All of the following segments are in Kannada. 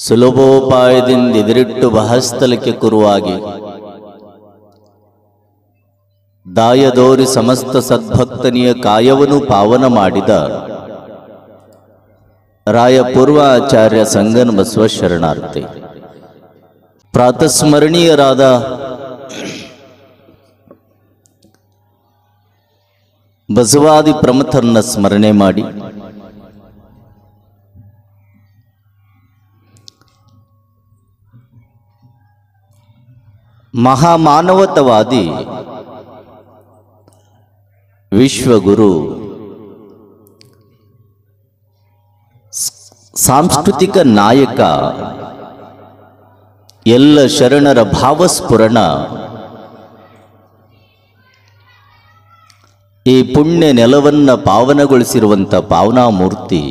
ಸುಲಭೋಪಾಯದಿಂದ ಎದುರಿಟ್ಟು ಬಹಸ್ಥಲಕ್ಕೆ ಕುರುವಾಗಿ ದಾಯದೋರಿ ಸಮಸ್ತ ಸದ್ಭಕ್ತನಿಯ ಕಾಯವನ್ನು ಪಾವನ ಮಾಡಿದ ರಾಯಪೂರ್ವಾಚಾರ್ಯ ಸಂಗನ ಬಸವ ಶರಣಾರ್ಥಿ. ಪ್ರಾತಸ್ಮರಣೀಯರಾದ ಬಸವಾದಿ ಪ್ರಮಥರನ್ನ ಸ್ಮರಣೆ ಮಾಡಿ ಮಹಾಮಾನವತವಾದಿ ವಿಶ್ವಗುರು ಸಾಂಸ್ಕೃತಿಕ ನಾಯಕ ಎಲ್ಲ ಶರಣರ ಭಾವಸ್ಫುರಣ ಈ ಪುಣ್ಯ ನೆಲವನ್ನ ಪಾವನಗೊಳಿಸಿರುವಂಥ ಪಾವನಾಮೂರ್ತಿ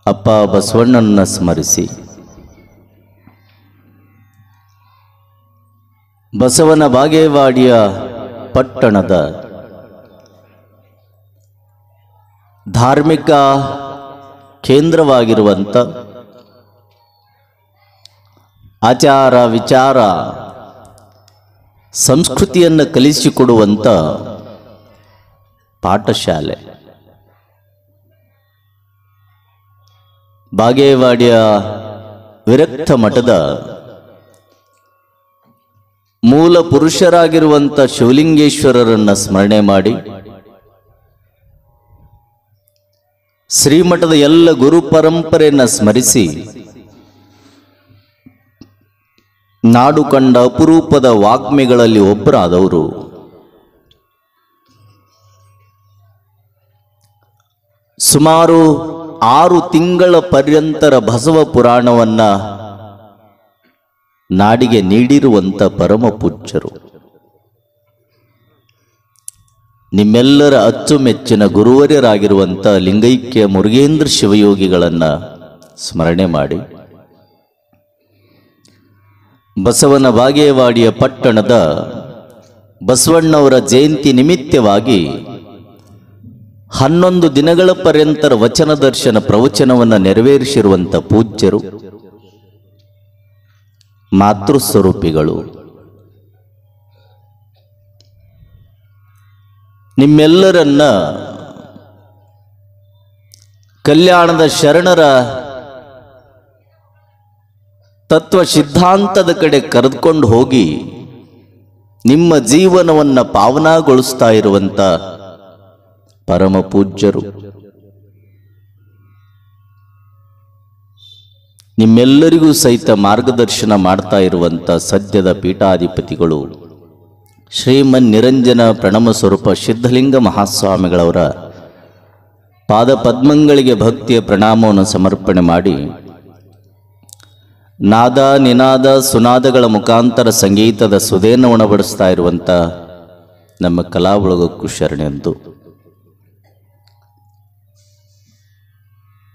ಅಪ್ಪ ಬಸವಣ್ಣನ ಸ್ಮರಿಸಿ ಬಸವನ ಬಾಗೇವಾಡಿಯ ಪಟ್ಟಣದ ಧಾರ್ಮಿಕ ಕೇಂದ್ರವಾಗಿರುವಂಥ ಆಚಾರ ವಿಚಾರ ಸಂಸ್ಕೃತಿಯನ್ನು ಕಲಿಸಿಕೊಡುವಂಥ ಪಾಠಶಾಲೆ ಬಾಗೇವಾಡಿಯ ವಿರಕ್ತ ಮಠದ ಮೂಲ ಪುರುಷರಾಗಿರುವಂಥ ಶಿವಲಿಂಗೇಶ್ವರರನ್ನು ಸ್ಮರಣೆ ಮಾಡಿ ಶ್ರೀಮಠದ ಎಲ್ಲ ಗುರು ಪರಂಪರೆಯನ್ನು ಸ್ಮರಿಸಿ ನಾಡು ಕಂಡ ಅಪರೂಪದ ವಾಗ್ಮಿಗಳಲ್ಲಿ ಒಬ್ಬರಾದವರು ಸುಮಾರು 6 ತಿಂಗಳ ಪರ್ಯಂತರ ಬಸವ ಪುರಾಣವನ್ನ ನಾಡಿಗೆ ನೀಡಿರುವಂಥ ಪರಮ ಪೂಜ್ಯರು, ನಿಮ್ಮೆಲ್ಲರ ಅಚ್ಚುಮೆಚ್ಚಿನ ಗುರುವರ್ಯರಾಗಿರುವಂಥ ಲಿಂಗೈಕ್ಯ ಮುರುಗೇಂದ್ರ ಶಿವಯೋಗಿಗಳನ್ನು ಸ್ಮರಣೆ ಮಾಡಿ ಬಸವನ ಬಾಗೇವಾಡಿಯ ಪಟ್ಟಣದ ಬಸವಣ್ಣವರ ಜಯಂತಿ ನಿಮಿತ್ತವಾಗಿ 11 ದಿನಗಳ ಪರ್ಯಂತರ ವಚನ ದರ್ಶನ ಪ್ರವಚನವನ್ನು ನೆರವೇರಿಸಿರುವಂಥ ಪೂಜ್ಯರು, ಮಾತೃಸ್ವರೂಪಿಗಳು, ನಿಮ್ಮೆಲ್ಲರನ್ನ ಕಲ್ಯಾಣದ ಶರಣರ ತತ್ವ ಸಿದ್ಧಾಂತದ ಕಡೆ ಕರೆದುಕೊಂಡು ಹೋಗಿ ನಿಮ್ಮ ಜೀವನವನ್ನು ಪಾವನಗೊಳಿಸ್ತಾ ಇರುವಂಥ ಪರಮ ಪೂಜ್ಯರು, ನಿಮ್ಮೆಲ್ಲರಿಗೂ ಸಹಿತ ಮಾರ್ಗದರ್ಶನ ಮಾಡ್ತಾ ಇರುವಂಥ ಸದ್ಯದ ಪೀಠಾಧಿಪತಿಗಳು ಶ್ರೀಮನ್ ನಿರಂಜನ ಪ್ರಣಮ ಸ್ವರೂಪ ಸಿದ್ಧಲಿಂಗ ಮಹಾಸ್ವಾಮಿಗಳವರ ಪಾದ ಪದ್ಮಗಳಿಗೆ ಭಕ್ತಿಯ ಪ್ರಣಾಮವನ್ನು ಸಮರ್ಪಣೆ ಮಾಡಿ ನಾದ ನಿನಾದ ಸುನಾದಗಳ ಮುಖಾಂತರ ಸಂಗೀತದ ಸುದೇನ ಉಣಬಡಿಸ್ತಾ ಇರುವಂಥ ನಮ್ಮ ಕಲಾ ಬಳಗಕ್ಕೂ ಶರಣೆಂದು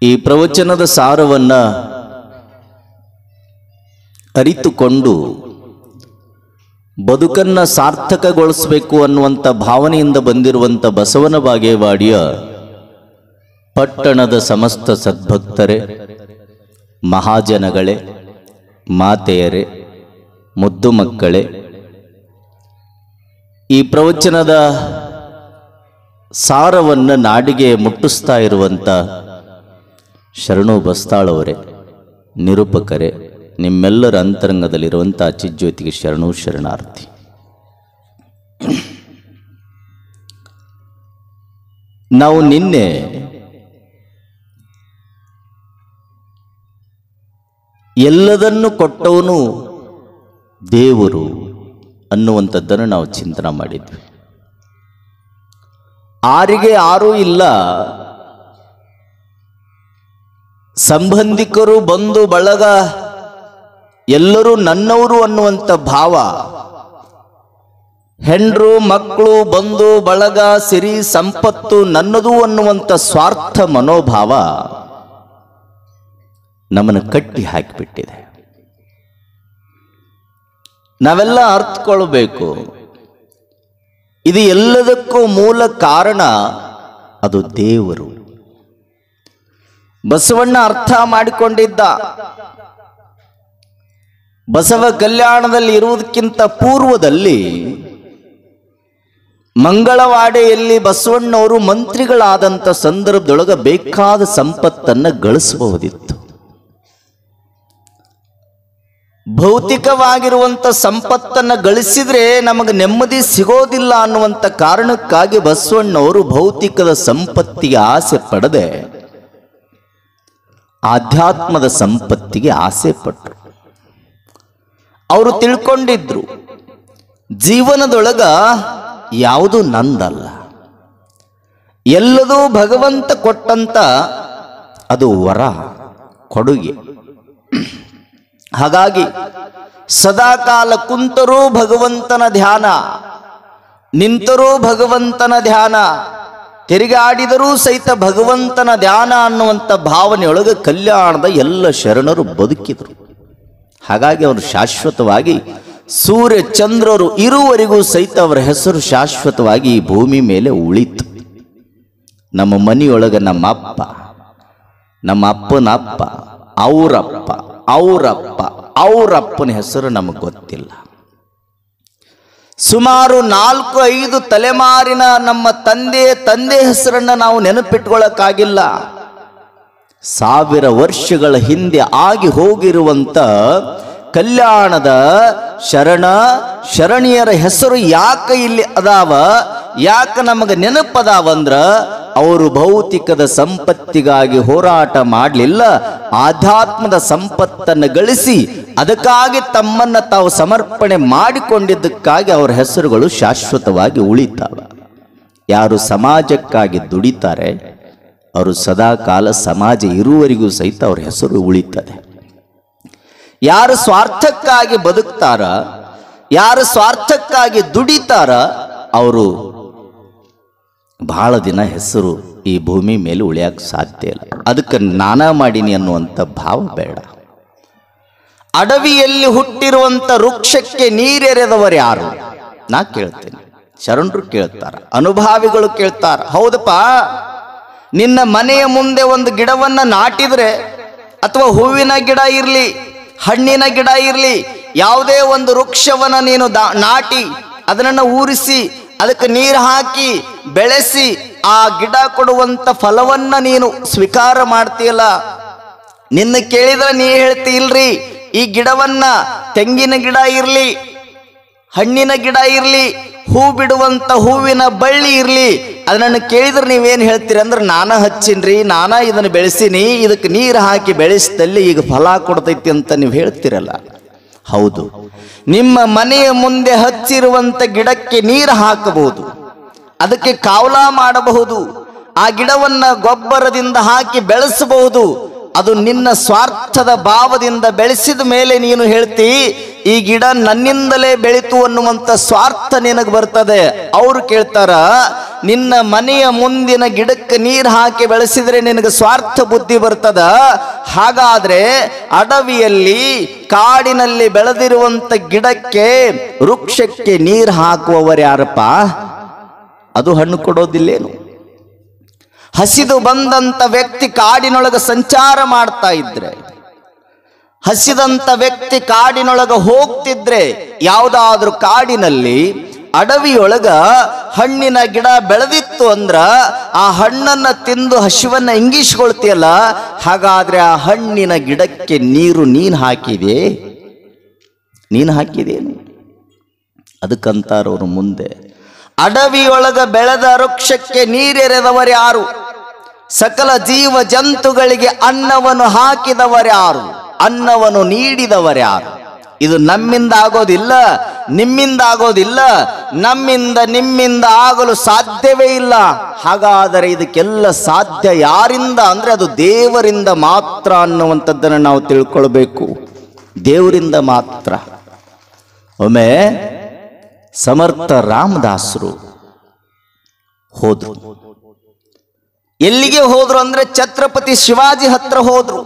ಈ ಪ್ರವಚನದ ಸಾರವನ್ನು ಅರಿತುಕೊಂಡು ಬದುಕನ್ನು ಸಾರ್ಥಕಗೊಳಿಸಬೇಕು ಅನ್ನುವಂಥ ಭಾವನೆಯಿಂದ ಬಂದಿರುವಂಥ ಬಸವನ ಬಾಗೇವಾಡಿಯ ಪಟ್ಟಣದ ಸಮಸ್ತ ಸದ್ಭಕ್ತರೇ, ಮಹಾಜನಗಳೇ, ಮಾತೆಯರೇ, ಮುದ್ದು ಮಕ್ಕಳೇ, ಈ ಪ್ರವಚನದ ಸಾರವನ್ನು ನಾಡಿಗೆ ಮುಟ್ಟಿಸ್ತಾ ಇರುವಂಥ ಶರಣು ಬಸ್ತಾಳವರೇ, ನಿರೂಪಕರೇ, ನಿಮ್ಮೆಲ್ಲರ ಅಂತರಂಗದಲ್ಲಿರುವಂಥ ಚಿಜ್ಯೋತಿಗೆ ಶರಣು ಶರಣಾರ್ಥಿ. ನಾವು ನಿನ್ನೆ ಎಲ್ಲದನ್ನು ಕೊಟ್ಟವನು ದೇವರು ಅನ್ನುವಂಥದ್ದನ್ನು ನಾವು ಚಿಂತನೆ ಮಾಡಿದ್ವಿ. ಆರಿಗೆ ಯಾರೂ ಇಲ್ಲ, ಸಂಬಂಧಿಕರು ಬಂಧು ಬಳಗ ಎಲ್ಲರೂ ನನ್ನವರು ಅನ್ನುವಂಥ ಭಾವ, ಹೆಂಡ್ರು ಮಕ್ಕಳು ಬಂಧು ಬಳಗ ಸಿರಿ ಸಂಪತ್ತು ನನ್ನದು ಅನ್ನುವಂಥ ಸ್ವಾರ್ಥ ಮನೋಭಾವ ನಮ್ಮನ್ನು ಕಟ್ಟಿ ಹಾಕಿಬಿಟ್ಟಿದೆ. ನಾವೆಲ್ಲ ಅರ್ಥಕೊಳ್ಬೇಕು, ಇದು ಎಲ್ಲದಕ್ಕೂ ಮೂಲ ಕಾರಣ ಅದು ದೇವರು. ಬಸವಣ್ಣ ಅರ್ಥ ಮಾಡಿಕೊಂಡಿದ್ದ. ಬಸವ ಕಲ್ಯಾಣದಲ್ಲಿ ಇರುವುದಕ್ಕಿಂತ ಪೂರ್ವದಲ್ಲಿ ಮಂಗಳವಾಡೆಯಲ್ಲಿ ಬಸವಣ್ಣವರು ಮಂತ್ರಿಗಳಾದಂಥ ಸಂದರ್ಭದೊಳಗೆ ಬೇಕಾದ ಸಂಪತ್ತನ್ನು ಗಳಿಸಬಹುದಿತ್ತು. ಭೌತಿಕವಾಗಿರುವಂಥ ಸಂಪತ್ತನ್ನು ಗಳಿಸಿದ್ರೆ ನಮಗೆ ನೆಮ್ಮದಿ ಸಿಗೋದಿಲ್ಲ ಅನ್ನುವಂಥ ಕಾರಣಕ್ಕಾಗಿ ಬಸವಣ್ಣವರು ಭೌತಿಕದ ಸಂಪತ್ತಿಗೆ ಆಸೆ ಪಡದೆ ಆಧ್ಯಾತ್ಮದ ಸಂಪತ್ತಿಗೆ ಆಸೆ ಪಟ್ಟರು. ಅವರು ತಿಳ್ಕೊಂಡಿದ್ರು, ಜೀವನದೊಳಗ ಯಾವುದು ನಂದಲ್ಲ, ಎಲ್ಲದೂ ಭಗವಂತ ಕೊಟ್ಟಂತ ಅದು ವರ, ಕೊಡುಗೆ. ಹಾಗಾಗಿ ಸದಾಕಾಲ ಕುಂತರೂ ಭಗವಂತನ ಧ್ಯಾನ, ನಿಂತರೂ ಭಗವಂತನ ಧ್ಯಾನ, ತಿರುಗಾಡಿದರೂ ಸಹಿತ ಭಗವಂತನ ಧ್ಯಾನ ಅನ್ನುವಂಥ ಭಾವನೆಯೊಳಗೆ ಕಲ್ಯಾಣದ ಎಲ್ಲ ಶರಣರು ಬದುಕಿದರು. ಹಾಗಾಗಿ ಅವರು ಶಾಶ್ವತವಾಗಿ ಸೂರ್ಯ ಚಂದ್ರರು ಇರುವವರೆಗೂ ಸಹಿತ ಅವರ ಹೆಸರು ಶಾಶ್ವತವಾಗಿ ಈ ಭೂಮಿ ಮೇಲೆ ಉಳಿತು. ನಮ್ಮ ಮನೆಯೊಳಗೆ ನಮ್ಮ ಅಪ್ಪ, ನಮ್ಮ ಅಪ್ಪನ ಅಪ್ಪ, ಅವರಪ್ಪ, ಅವರಪ್ಪ, ಅವರಪ್ಪನ ಹೆಸರು ನಮಗೆ ಗೊತ್ತಿಲ್ಲ. ಸುಮಾರು 4-5 ತಲೆಮಾರಿನ ನಮ್ಮ ತಂದೆ ಹೆಸರನ್ನು ನಾವು ನೆನಪಿಟ್ಕೊಳ್ಳೋಕ್ಕಾಗಿಲ್ಲ. 1000 ವರ್ಷಗಳ ಹಿಂದೆ ಆಗಿ ಹೋಗಿರುವಂತ ಕಲ್ಯಾಣದ ಶರಣಿಯರ ಹೆಸರು ಯಾಕೆ ಇಲ್ಲಿ ಅದಾವ, ಯಾಕೆ ನಮಗೆ ನೆನಪದಾವಂದ್ರ ಅವರು ಭೌತಿಕದ ಸಂಪತ್ತಿಗಾಗಿ ಹೋರಾಟ ಮಾಡಲಿಲ್ಲ, ಆಧ್ಯಾತ್ಮದ ಸಂಪತ್ತನ್ನು ಗಳಿಸಿ ಅದಕ್ಕಾಗಿ ತಮ್ಮನ್ನು ತಾವು ಸಮರ್ಪಣೆ ಮಾಡಿಕೊಂಡಿದ್ದಕ್ಕಾಗಿ ಅವರ ಹೆಸರುಗಳು ಶಾಶ್ವತವಾಗಿ ಉಳಿತಾವೆ. ಯಾರು ಸಮಾಜಕ್ಕಾಗಿ ದುಡಿತಾರೆ ಅವರು ಸದಾ ಕಾಲ ಸಮಾಜ ಇರುವವರೆಗೂ ಸಹಿತ ಅವ್ರ ಹೆಸರು ಉಳಿತದೆ. ಯಾರು ಸ್ವಾರ್ಥಕ್ಕಾಗಿ ಬದುಕ್ತಾರ, ಯಾರು ಸ್ವಾರ್ಥಕ್ಕಾಗಿ ದುಡಿತಾರ ಅವರು ಬಹಳ ದಿನ ಹೆಸರು ಈ ಭೂಮಿ ಮೇಲೆ ಉಳಿಯಕ್ಕೆ ಸಾಧ್ಯ ಇಲ್ಲ. ಅದಕ್ಕೆ ನಾನಾ ಮಾಡೀನಿ ಅನ್ನುವಂಥ ಭಾವ ಬೇಡ. ಅಡವಿಯಲ್ಲಿ ಹುಟ್ಟಿರುವಂಥ ವೃಕ್ಷಕ್ಕೆ ನೀರೆರೆದವರು ಯಾರು? ನಾ ಕೇಳ್ತೇನೆ, ಶರಣರು ಕೇಳ್ತಾರ, ಅನುಭಾವಿಗಳು ಕೇಳ್ತಾರ. ಹೌದಪ್ಪ, ನಿನ್ನ ಮನೆಯ ಮುಂದೆ ಒಂದು ಗಿಡವನ್ನ ನಾಟಿದ್ರೆ, ಅಥವಾ ಹೂವಿನ ಗಿಡ ಇರಲಿ, ಹಣ್ಣಿನ ಗಿಡ ಇರಲಿ, ಯಾವುದೇ ಒಂದು ವೃಕ್ಷವನ್ನ ನೀನು ನಾಟಿ ಅದನ್ನು ಊರಿಸಿ ಅದಕ್ಕೆ ನೀರು ಹಾಕಿ ಬೆಳೆಸಿ ಆ ಗಿಡ ಕೊಡುವಂತ ಫಲವನ್ನ ನೀನು ಸ್ವೀಕಾರ ಮಾಡ್ತೀಯಲ್ಲ, ನಿನ್ನ ಕೇಳಿದ್ರೆ ನೀ ಹೇಳ್ತಿ ಇಲ್ರಿ, ಈ ಗಿಡವನ್ನ ತೆಂಗಿನ ಗಿಡ ಇರಲಿ, ಹಣ್ಣಿನ ಗಿಡ ಇರಲಿ, ಹೂ ಬಿಡುವಂತ ಹೂವಿನ ಬಳ್ಳಿ ಇರಲಿ, ಅದನ್ನು ಕೇಳಿದ್ರೆ ನೀವೇನು ಹೇಳ್ತೀರಿ ಅಂದ್ರೆ, ನಾನಾ ಹಚ್ಚಿನ್ರಿ, ನಾನಾ ಇದನ್ನು ಬೆಳೆಸಿನಿ, ಇದಕ್ಕೆ ನೀರು ಹಾಕಿ ಬೆಳೆಸಿದಲ್ಲಿ ಈಗ ಫಲ ಕೊಡ್ತೈತಿ ಅಂತ ನೀವು ಹೇಳ್ತಿರಲ್ಲ. ಹೌದು, ನಿಮ್ಮ ಮನೆಯ ಮುಂದೆ ಹಚ್ಚಿರುವಂತ ಗಿಡಕ್ಕೆ ನೀರು ಹಾಕಬಹುದು, ಅದಕ್ಕೆ ಕಾವಲ ಮಾಡಬಹುದು, ಆ ಗಿಡವನ್ನ ಗೊಬ್ಬರದಿಂದ ಹಾಕಿ ಬೆಳೆಸಬಹುದು. ಅದು ನಿನ್ನ ಸ್ವಾರ್ಥದ ಭಾವದಿಂದ ಬೆಳೆಸಿದ ಮೇಲೆ ನೀನು ಹೇಳ್ತಿ ಈ ಗಿಡ ನನ್ನಿಂದಲೇ ಬೆಳೀತು ಅನ್ನುವಂಥ ಸ್ವಾರ್ಥ ನಿನಗೆ ಬರ್ತದೆ. ಅವರು ಕೇಳ್ತಾರ, ನಿನ್ನ ಮನೆಯ ಮುಂದಿನ ಗಿಡಕ್ಕೆ ನೀರು ಹಾಕಿ ಬೆಳೆಸಿದ್ರೆ ನಿನಗೆ ಸ್ವಾರ್ಥ ಬುದ್ಧಿ ಬರ್ತದ. ಹಾಗಾದ್ರೆ ಅಡವಿಯಲ್ಲಿ ಕಾಡಿನಲ್ಲಿ ಬೆಳೆದಿರುವಂತ ಗಿಡಕ್ಕೆ ವೃಕ್ಷಕ್ಕೆ ನೀರು ಹಾಕುವವರು ಯಾರಪ್ಪ? ಅದು ಹಣ್ಣು ಕೊಡೋದಿಲ್ಲೇನು? ಹಸಿದು ಬಂದಂತ ವ್ಯಕ್ತಿ ಕಾಡಿನೊಳಗೆ ಸಂಚಾರ ಮಾಡ್ತಾ ಇದ್ರೆ, ಹಸಿದಂತ ವ್ಯಕ್ತಿ ಕಾಡಿನೊಳಗೆ ಹೋಗ್ತಿದ್ರೆ, ಯಾವುದಾದ್ರೂ ಕಾಡಿನಲ್ಲಿ ಅಡವಿಯೊಳಗ ಹಣ್ಣಿನ ಗಿಡ ಬೆಳೆದಿತ್ತು ಅಂದ್ರ ಆ ಹಣ್ಣನ್ನ ತಿಂದು ಹಸಿವನ್ನ ಇಂಗಿಸ್ಕೊಳ್ತೀಯಲ್ಲ, ಹಾಗಾದ್ರೆ ಆ ಹಣ್ಣಿನ ಗಿಡಕ್ಕೆ ನೀರು ನೀನು ಹಾಕಿದೆ, ನೀನು ಹಾಕಿದೇನು? ಅದಕ್ಕಂತಾರವರು ಮುಂದೆ, ಅಡವಿಯೊಳಗ ಬೆಳೆದ ವೃಕ್ಷಕ್ಕೆ ನೀರೆರೆದವರು ಯಾರು? ಸಕಲ ಜೀವ ಜಂತುಗಳಿಗೆ ಅನ್ನವನ್ನು ಹಾಕಿದವರ್ಯಾರು? ಅನ್ನವನ್ನು ನೀಡಿದವರ್ಯಾರು? ಇದು ನಮ್ಮಿಂದ ಆಗೋದಿಲ್ಲ, ನಿಮ್ಮಿಂದ ಆಗೋದಿಲ್ಲ, ನಮ್ಮಿಂದ ನಿಮ್ಮಿಂದ ಆಗಲು ಸಾಧ್ಯವೇ ಇಲ್ಲ. ಹಾಗಾದರೆ ಇದಕ್ಕೆಲ್ಲ ಸಾಧ್ಯ ಯಾರಿಂದ ಅಂದ್ರೆ ಅದು ದೇವರಿಂದ ಮಾತ್ರ ಅನ್ನುವಂಥದ್ದನ್ನು ನಾವು ತಿಳ್ಕೊಳ್ಬೇಕು. ದೇವರಿಂದ ಮಾತ್ರ. ಒಮ್ಮೆ ಸಮರ್ಥ ರಾಮದಾಸರು ಹೋದ್ರು. ಎಲ್ಲಿಗೆ ಹೋದ್ರು ಅಂದ್ರೆ ಛತ್ರಪತಿ ಶಿವಾಜಿ ಹತ್ರ ಹೋದ್ರು.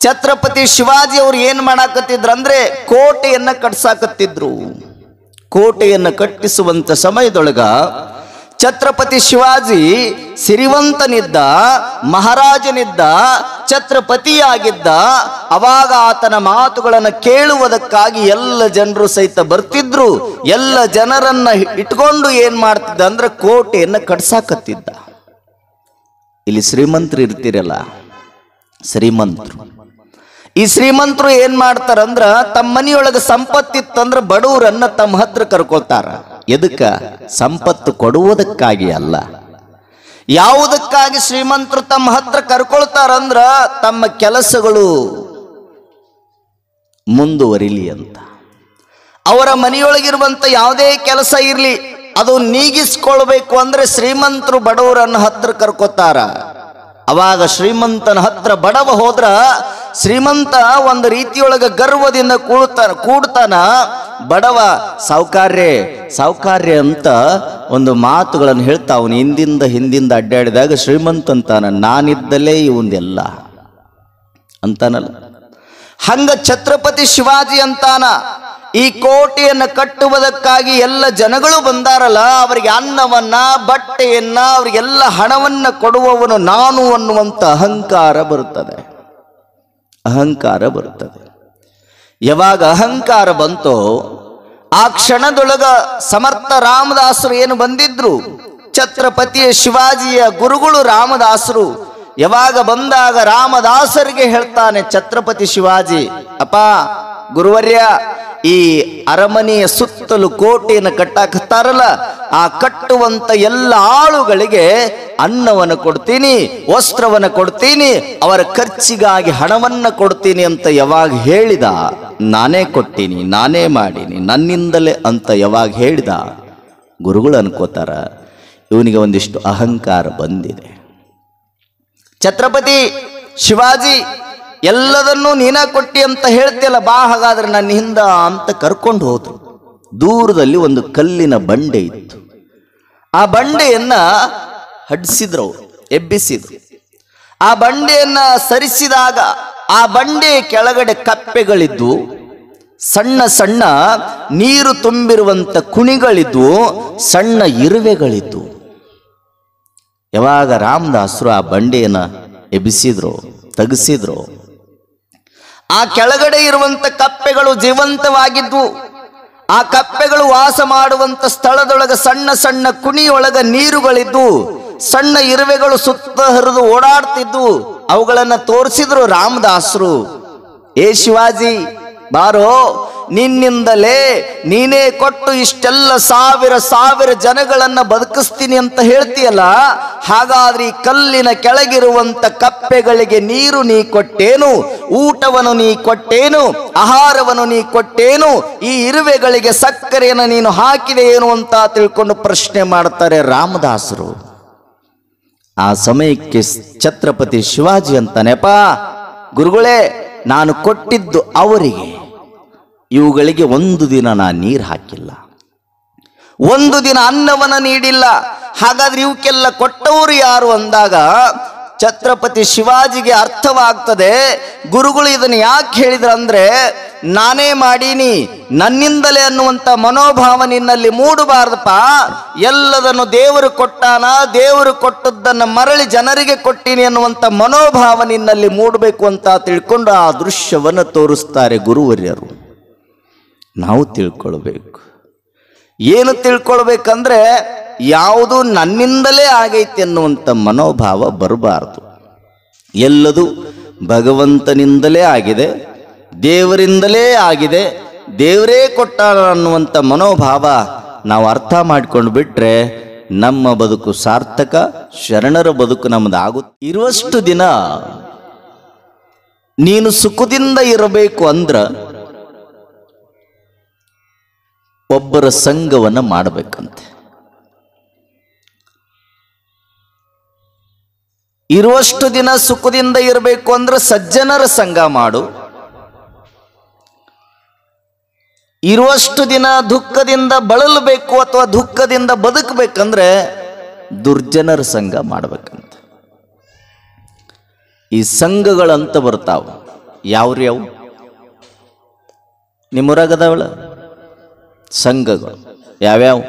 ಛತ್ರಪತಿ ಶಿವಾಜಿ ಅವರು ಏನ್ ಮಾಡಾಕತ್ತಿದ್ರು ಅಂದ್ರೆ ಕೋಟೆಯನ್ನ ಕಟ್ಸಾಕತ್ತಿದ್ರು. ಕೋಟೆಯನ್ನು ಕಟ್ಟಿಸುವಂತ ಸಮಯದೊಳಗ ಛತ್ರಪತಿ ಶಿವಾಜಿ ಸಿರಿವಂತನಿದ್ದ, ಮಹಾರಾಜನಿದ್ದ, ಛತ್ರಪತಿಯಾಗಿದ್ದ. ಅವಾಗ ಆತನ ಮಾತುಗಳನ್ನು ಕೇಳುವುದಕ್ಕಾಗಿ ಎಲ್ಲ ಜನರು ಸಹಿತ ಬರ್ತಿದ್ರು. ಎಲ್ಲ ಜನರನ್ನ ಇಟ್ಕೊಂಡು ಏನ್ ಮಾಡ್ತಿದ್ದ ಅಂದ್ರೆ ಕೋಟೆಯನ್ನು ಕಟ್ಸಾಕತ್ತಿದ್ದ. ಇಲ್ಲಿ ಶ್ರೀಮಂತರು ಇರ್ತಿರಲ್ಲ, ಶ್ರೀಮಂತರು, ಈ ಶ್ರೀಮಂತರು ಏನ್ ಮಾಡ್ತಾರಂದ್ರ ತಮ್ಮ ಮನೆಯೊಳಗೆ ಸಂಪತ್ತಿತ್ತಂದ್ರ ಬಡವರನ್ನ ತಮ್ಮ ಹತ್ರ ಕರ್ಕೊಳ್ತಾರ. ಎದಕ್ಕ? ಸಂಪತ್ತು ಕೊಡುವುದಕ್ಕಾಗಿ ಅಲ್ಲ. ಯಾವುದಕ್ಕಾಗಿ ಶ್ರೀಮಂತರು ತಮ್ಮ ಹತ್ರ ಕರ್ಕೊಳ್ತಾರಂದ್ರ ತಮ್ಮ ಕೆಲಸಗಳು ಮುಂದುವರಿಲಿ ಅಂತ. ಅವರ ಮನೆಯೊಳಗಿರುವಂತ ಯಾವುದೇ ಕೆಲಸ ಇರ್ಲಿ ಅದು ನೀಗಿಸ್ಕೊಳ್ಬೇಕು ಅಂದ್ರೆ ಶ್ರೀಮಂತರು ಬಡವರನ್ನ ಹತ್ರ ಕರ್ಕೊತಾರ. ಅವಾಗ ಶ್ರೀಮಂತನ ಹತ್ರ ಬಡವ ಹೋದ್ರ ಶ್ರೀಮಂತ ಒಂದು ರೀತಿಯೊಳಗ ಗರ್ವದಿಂದ ಕೂಡ್ತಾನ. ಬಡವ ಸಾವುಕಾರ್ಯ ಅಂತ ಒಂದು ಮಾತುಗಳನ್ನು ಹೇಳ್ತಾ ಅವನು ಹಿಂದಿಂದ ಅಡ್ಡಾಡಿದಾಗ ಶ್ರೀಮಂತ ಅಂತಾನ, ನಾನಿದ್ದಲೇ ಇವಂದೆಲ್ಲ ಅಂತಾನಲ್ಲ. ಹಂಗ ಛತ್ರಪತಿ ಶಿವಾಜಿ ಅಂತಾನ, ಈ ಕೋಟೆಯನ್ನು ಕಟ್ಟುವುದಕ್ಕಾಗಿ ಎಲ್ಲ ಜನಗಳು ಬಂದಾರಲ್ಲ, ಅವರಿಗೆ ಅನ್ನವನ್ನ, ಬಟ್ಟೆಯನ್ನ, ಅವರಿಗೆಲ್ಲ ಹಣವನ್ನ ಕೊಡುವವನು ನಾನು ಅನ್ನುವಂತ ಅಹಂಕಾರ ಬರುತ್ತದೆ. ಯಾವಾಗ ಅಹಂಕಾರ ಬಂತೋ ಆ ಕ್ಷಣದೊಳಗ ಸಮರ್ಥ ರಾಮದಾಸರು ಏನು ಬಂದಿದ್ರು, ಛತ್ರಪತಿಯ ಶಿವಾಜಿಯ ಗುರುಗಳು ರಾಮದಾಸರು. ಯಾವಾಗ ಬಂದಾಗ ರಾಮದಾಸರಿಗೆ ಹೇಳ್ತಾನೆ ಛತ್ರಪತಿ ಶಿವಾಜಿ, ಅಪ್ಪ ಗುರುವರ್ಯ, ಈ ಅರಮನೆಯ ಸುತ್ತಲೂ ಕೋಟೆಯನ್ನು ಕಟ್ಟಾಕತ್ತಾರಲ್ಲ, ಆ ಕಟ್ಟುವಂತ ಎಲ್ಲ ಆಳುಗಳಿಗೆ ಅನ್ನವನ್ನು ಕೊಡ್ತೀನಿ, ವಸ್ತ್ರವನ್ನು ಕೊಡ್ತೀನಿ, ಅವರ ಖರ್ಚಿಗಾಗಿ ಹಣವನ್ನ ಕೊಡ್ತೀನಿ ಅಂತ ಯಾವಾಗ ಹೇಳಿದ, ನಾನೇ ಕೊಟ್ಟಿನಿ, ನಾನೇ ಮಾಡೀನಿ, ನನ್ನಿಂದಲೇ ಅಂತ ಯಾವಾಗ ಹೇಳಿದ, ಗುರುಗಳು ಅನ್ಕೋತಾರ ಇವನಿಗೆ ಒಂದಿಷ್ಟು ಅಹಂಕಾರ ಬಂದಿದೆ. ಛತ್ರಪತಿ ಶಿವಾಜಿ ಎಲ್ಲದನ್ನೂ ನೀನ ಕೊಟ್ಟಿ ಅಂತ ಹೇಳ್ತಿಯಲ್ಲ, ಬಾ ಹಾಗಾದ್ರೆ ನನ್ನ ಹಿಂದ ಅಂತ ಕರ್ಕೊಂಡು ಹೋದ್ರು. ದೂರದಲ್ಲಿ ಒಂದು ಕಲ್ಲಿನ ಬಂಡೆ ಇತ್ತು. ಆ ಬಂಡೆಯನ್ನ ಹಡ್ಸಿದ್ರು, ಎಬ್ಬಿಸಿದ್ರು. ಆ ಬಂಡೆಯನ್ನ ಸರಿಸಿದಾಗ ಆ ಬಂಡೆ ಕೆಳಗಡೆ ಕಪ್ಪೆಗಳಿದ್ದು, ಸಣ್ಣ ಸಣ್ಣ ನೀರು ತುಂಬಿರುವಂತ ಕುಣಿಗಳಿದ್ದು, ಸಣ್ಣ ಇರುವೆಗಳಿದ್ದು. ಯಾವಾಗ ರಾಮದಾಸರು ಆ ಬಂಡೆಯನ್ನ ಎಬ್ಬಿಸಿದ್ರು, ತೆಗೆಸಿದ್ರು, ಆ ಕೆಳಗಡೆ ಇರುವಂತ ಕಪ್ಪೆಗಳು ಜೀವಂತವಾಗಿದ್ವು. ಆ ಕಪ್ಪೆಗಳು ವಾಸ ಮಾಡುವಂತ ಸ್ಥಳದೊಳಗೆ ಸಣ್ಣ ಸಣ್ಣ ಕುಣಿಯೊಳಗ ನೀರುಗಳಿದ್ದು, ಸಣ್ಣ ಇರುವೆಗಳು ಸುತ್ತ ಹರಿದು ಓಡಾಡ್ತಿದ್ವು. ಅವುಗಳನ್ನ ತೋರಿಸಿದ್ರು ರಾಮದಾಸರು. ಏ ಶಿವಾಜಿ ಬಾರೋ, ನಿನ್ನಿಂದಲೇ ನೀನೇ ಕೊಟ್ಟು ಇಷ್ಟೆಲ್ಲ ಸಾವಿರ ಜನಗಳನ್ನ ಬದುಕಿಸ್ತೀನಿ ಅಂತ ಹೇಳ್ತೀಯಲ್ಲ, ಹಾಗಾದ್ರೆ ಈ ಕಲ್ಲಿನ ಕೆಳಗಿರುವಂತ ಕಪ್ಪೆಗಳಿಗೆ ನೀರು ನೀ ಕೊಟ್ಟೇನು, ಊಟವನ್ನು ನೀ ಕೊಟ್ಟೇನು, ಆಹಾರವನ್ನು ನೀ ಕೊಟ್ಟೇನು, ಈ ಇರುವೆಗಳಿಗೆ ಸಕ್ಕರೆಯನ್ನು ನೀನು ಹಾಕಿದೆ ಏನು ಅಂತ ತಿಳ್ಕೊಂಡು ಪ್ರಶ್ನೆ ಮಾಡ್ತಾರೆ ರಾಮದಾಸರು. ಆ ಸಮಯಕ್ಕೆ ಛತ್ರಪತಿ ಶಿವಾಜಿ ಅಂತಾನೆಪ್ಪ, ಗುರುಗಳೇ ನಾನು ಕೊಟ್ಟಿದ್ದು ಅವರಿಗೆ, ಇವುಗಳಿಗೆ ಒಂದು ದಿನ ನಾನು ನೀರು ಹಾಕಿಲ್ಲ, ಒಂದು ದಿನ ಅನ್ನವನ್ನ ನೀಡಿಲ್ಲ, ಹಾಗಾದ್ರೆ ಇವಕ್ಕೆಲ್ಲ ಕೊಟ್ಟವರು ಯಾರು ಅಂದಾಗ ಛತ್ರಪತಿ ಶಿವಾಜಿಗೆ ಅರ್ಥವಾಗ್ತದೆ, ಗುರುಗಳು ಇದನ್ನು ಯಾಕೆ ಹೇಳಿದ್ರು ಅಂದ್ರೆ, ನಾನೇ ಮಾಡೀನಿ, ನನ್ನಿಂದಲೇ ಅನ್ನುವಂಥ ಮನೋಭಾವ ನಿನ್ನಲ್ಲಿ ಮೂಡಬಾರ್ದಪ್ಪ. ಎಲ್ಲದನ್ನು ದೇವರು ಕೊಟ್ಟಾನ, ದೇವರು ಕೊಟ್ಟದ್ದನ್ನು ಮರಳಿ ಜನರಿಗೆ ಕೊಟ್ಟೀನಿ ಅನ್ನುವಂಥ ಮನೋಭಾವ ನಿನ್ನಲ್ಲಿ ಮೂಡಬೇಕು ಅಂತ ತಿಳ್ಕೊಂಡು ಆ ದೃಶ್ಯವನ್ನು ತೋರಿಸ್ತಾರೆ ಗುರುವರ್ಯರು. ನಾವು ತಿಳ್ಕೊಳ್ಬೇಕು. ಏನು ತಿಳ್ಕೊಳ್ಬೇಕಂದ್ರೆ, ಯಾವುದು ನನ್ನಿಂದಲೇ ಆಗೈತೆ ಅನ್ನುವಂಥ ಮನೋಭಾವ ಬರಬಾರದು. ಎಲ್ಲದೂ ಭಗವಂತನಿಂದಲೇ ಆಗಿದೆ, ದೇವರಿಂದಲೇ ಆಗಿದೆ, ದೇವರೇ ಕೊಟ್ಟ ಅನ್ನುವಂಥ ಮನೋಭಾವ ನಾವು ಅರ್ಥ ಮಾಡ್ಕೊಂಡು ಬಿಟ್ರೆ ನಮ್ಮ ಬದುಕು ಸಾರ್ಥಕ, ಶರಣರ ಬದುಕು ನಮ್ಮದಾಗುತ್ತೆ. ಇರುವಷ್ಟು ದಿನ ನೀನು ಸುಖದಿಂದ ಇರಬೇಕು ಅಂದ್ರ ಒಬ್ಬರ ಸಂಘವನ್ನ ಮಾಡಬೇಕಂತೆ. ಇರುವಷ್ಟು ದಿನ ಸುಖದಿಂದ ಇರಬೇಕು ಅಂದ್ರೆ ಸಜ್ಜನರ ಸಂಘ ಮಾಡು. ಇರುವಷ್ಟು ದಿನ ದುಃಖದಿಂದ ಬಳಲಬೇಕು ಅಥವಾ ದುಃಖದಿಂದ ಬದುಕಬೇಕಂದ್ರೆ ದುರ್ಜನರ ಸಂಘ ಮಾಡಬೇಕಂತ. ಈ ಸಂಘಗಳಂತ ಬರ್ತಾವ. ಯಾವ್ಯಾವು ನಿಮ್ಮೂರಾಗದವಳ ಸಂಘಗಳು? ಯಾವ್ಯಾವ?